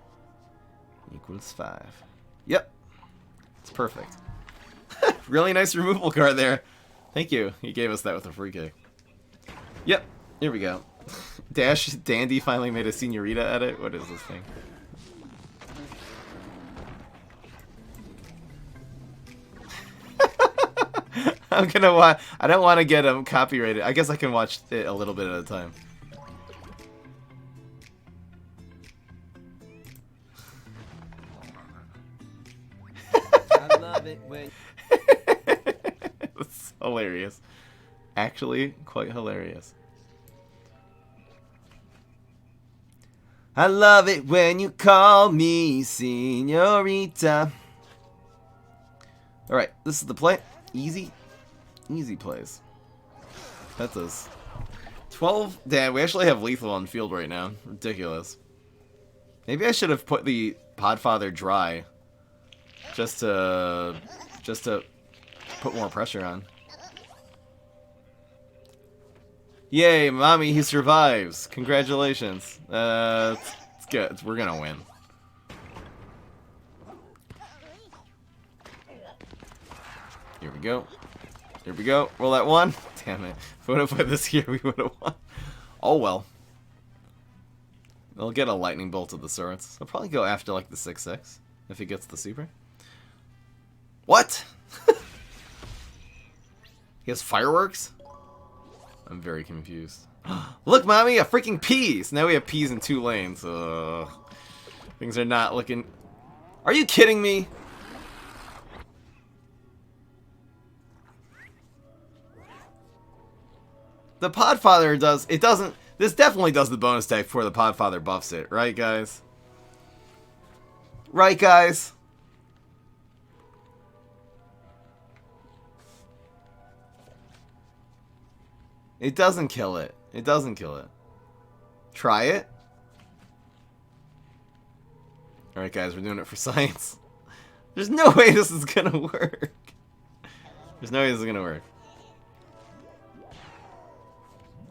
equals 5. Yep. It's perfect. Really nice removal card there. Thank you. He gave us that with a free kick. Yep. Here we go. Dash Dandy finally made a Senorita edit. What is this thing? I'm gonna watch. I don't want to get him copyrighted. I guess I can watch it a little bit at a time. I love it when... That's hilarious. Actually, quite hilarious. I love it when you call me Senorita. Alright, this is the play. Easy. Easy plays. That's us. 12. Damn, we actually have lethal on field right now. Ridiculous. Maybe I should have put the Podfather dry. Just to put more pressure on. Yay, mommy, he survives. Congratulations. It's good. We're gonna win. Here we go. Here we go. Roll that 1. Damn it. If we would have put this here, we would have won. Oh well. They'll get a lightning bolt of the sorts. They'll probably go after like the 6/6 if he gets the super. What? He has fireworks? I'm very confused. Look, mommy, a freaking peas! Now we have peas in 2 lanes. Things are not looking... Are you kidding me? The Podfather does... It doesn't... This definitely does the bonus tag before the Podfather buffs it. Right, guys? Right, guys? It doesn't kill it. It doesn't kill it. Try it. Alright, guys. We're doing it for science. There's no way this is gonna work. There's no way this is gonna work.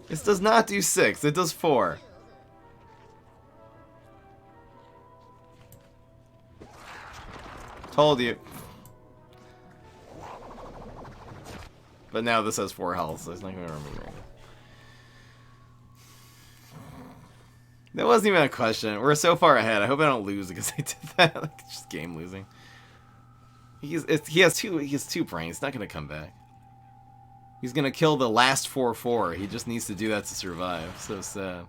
This does not do 6, it does 4. Told you. But now this has 4 health, so it's not gonna remember. That wasn't even a question. We're so far ahead. I hope I don't lose because I did that. Like, just game losing. He has two brains. It's not gonna come back. He's gonna kill the last 4/4. He just needs to do that to survive. So sad.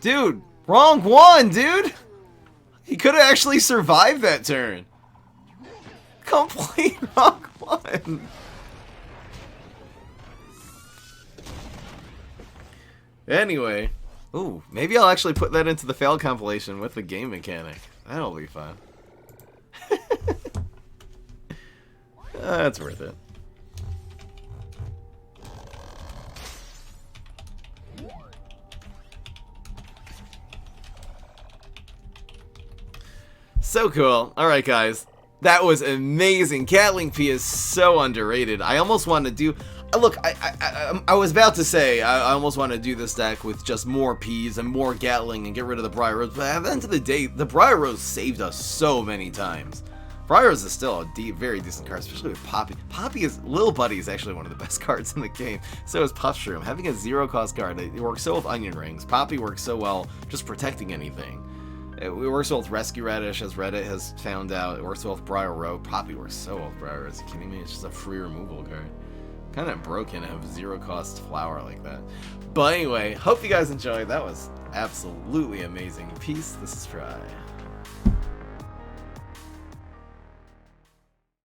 Dude, wrong one, dude! He could have actually survived that turn. Complete wrong one. Anyway. Ooh, maybe I'll actually put that into the fail compilation with the game mechanic. That'll be fun. That's worth it. So cool. Alright, guys. That was amazing. Gatling P is so underrated. I almost want to do... Look, I was about to say I almost want to do this deck with just more P's and more Gatling and get rid of the Briar Rose, but at the end of the day, the Briar Rose saved us so many times. Briar Rose is still a very decent card, especially with Poppy. Poppy is... Lil Buddy is actually one of the best cards in the game. So is Puffshroom. Having a 0-cost card, it works so with Onion Rings. Poppy works so well just protecting anything. It works well with Rescue Radish, as Reddit has found out. It works well with Briar Rogue. Poppy works so well with Briar Rose. Are you kidding me? It's just a free removal card. Kind of broken to have 0-cost flower like that. But anyway, hope you guys enjoyed. That was absolutely amazing. Peace. This is Fry.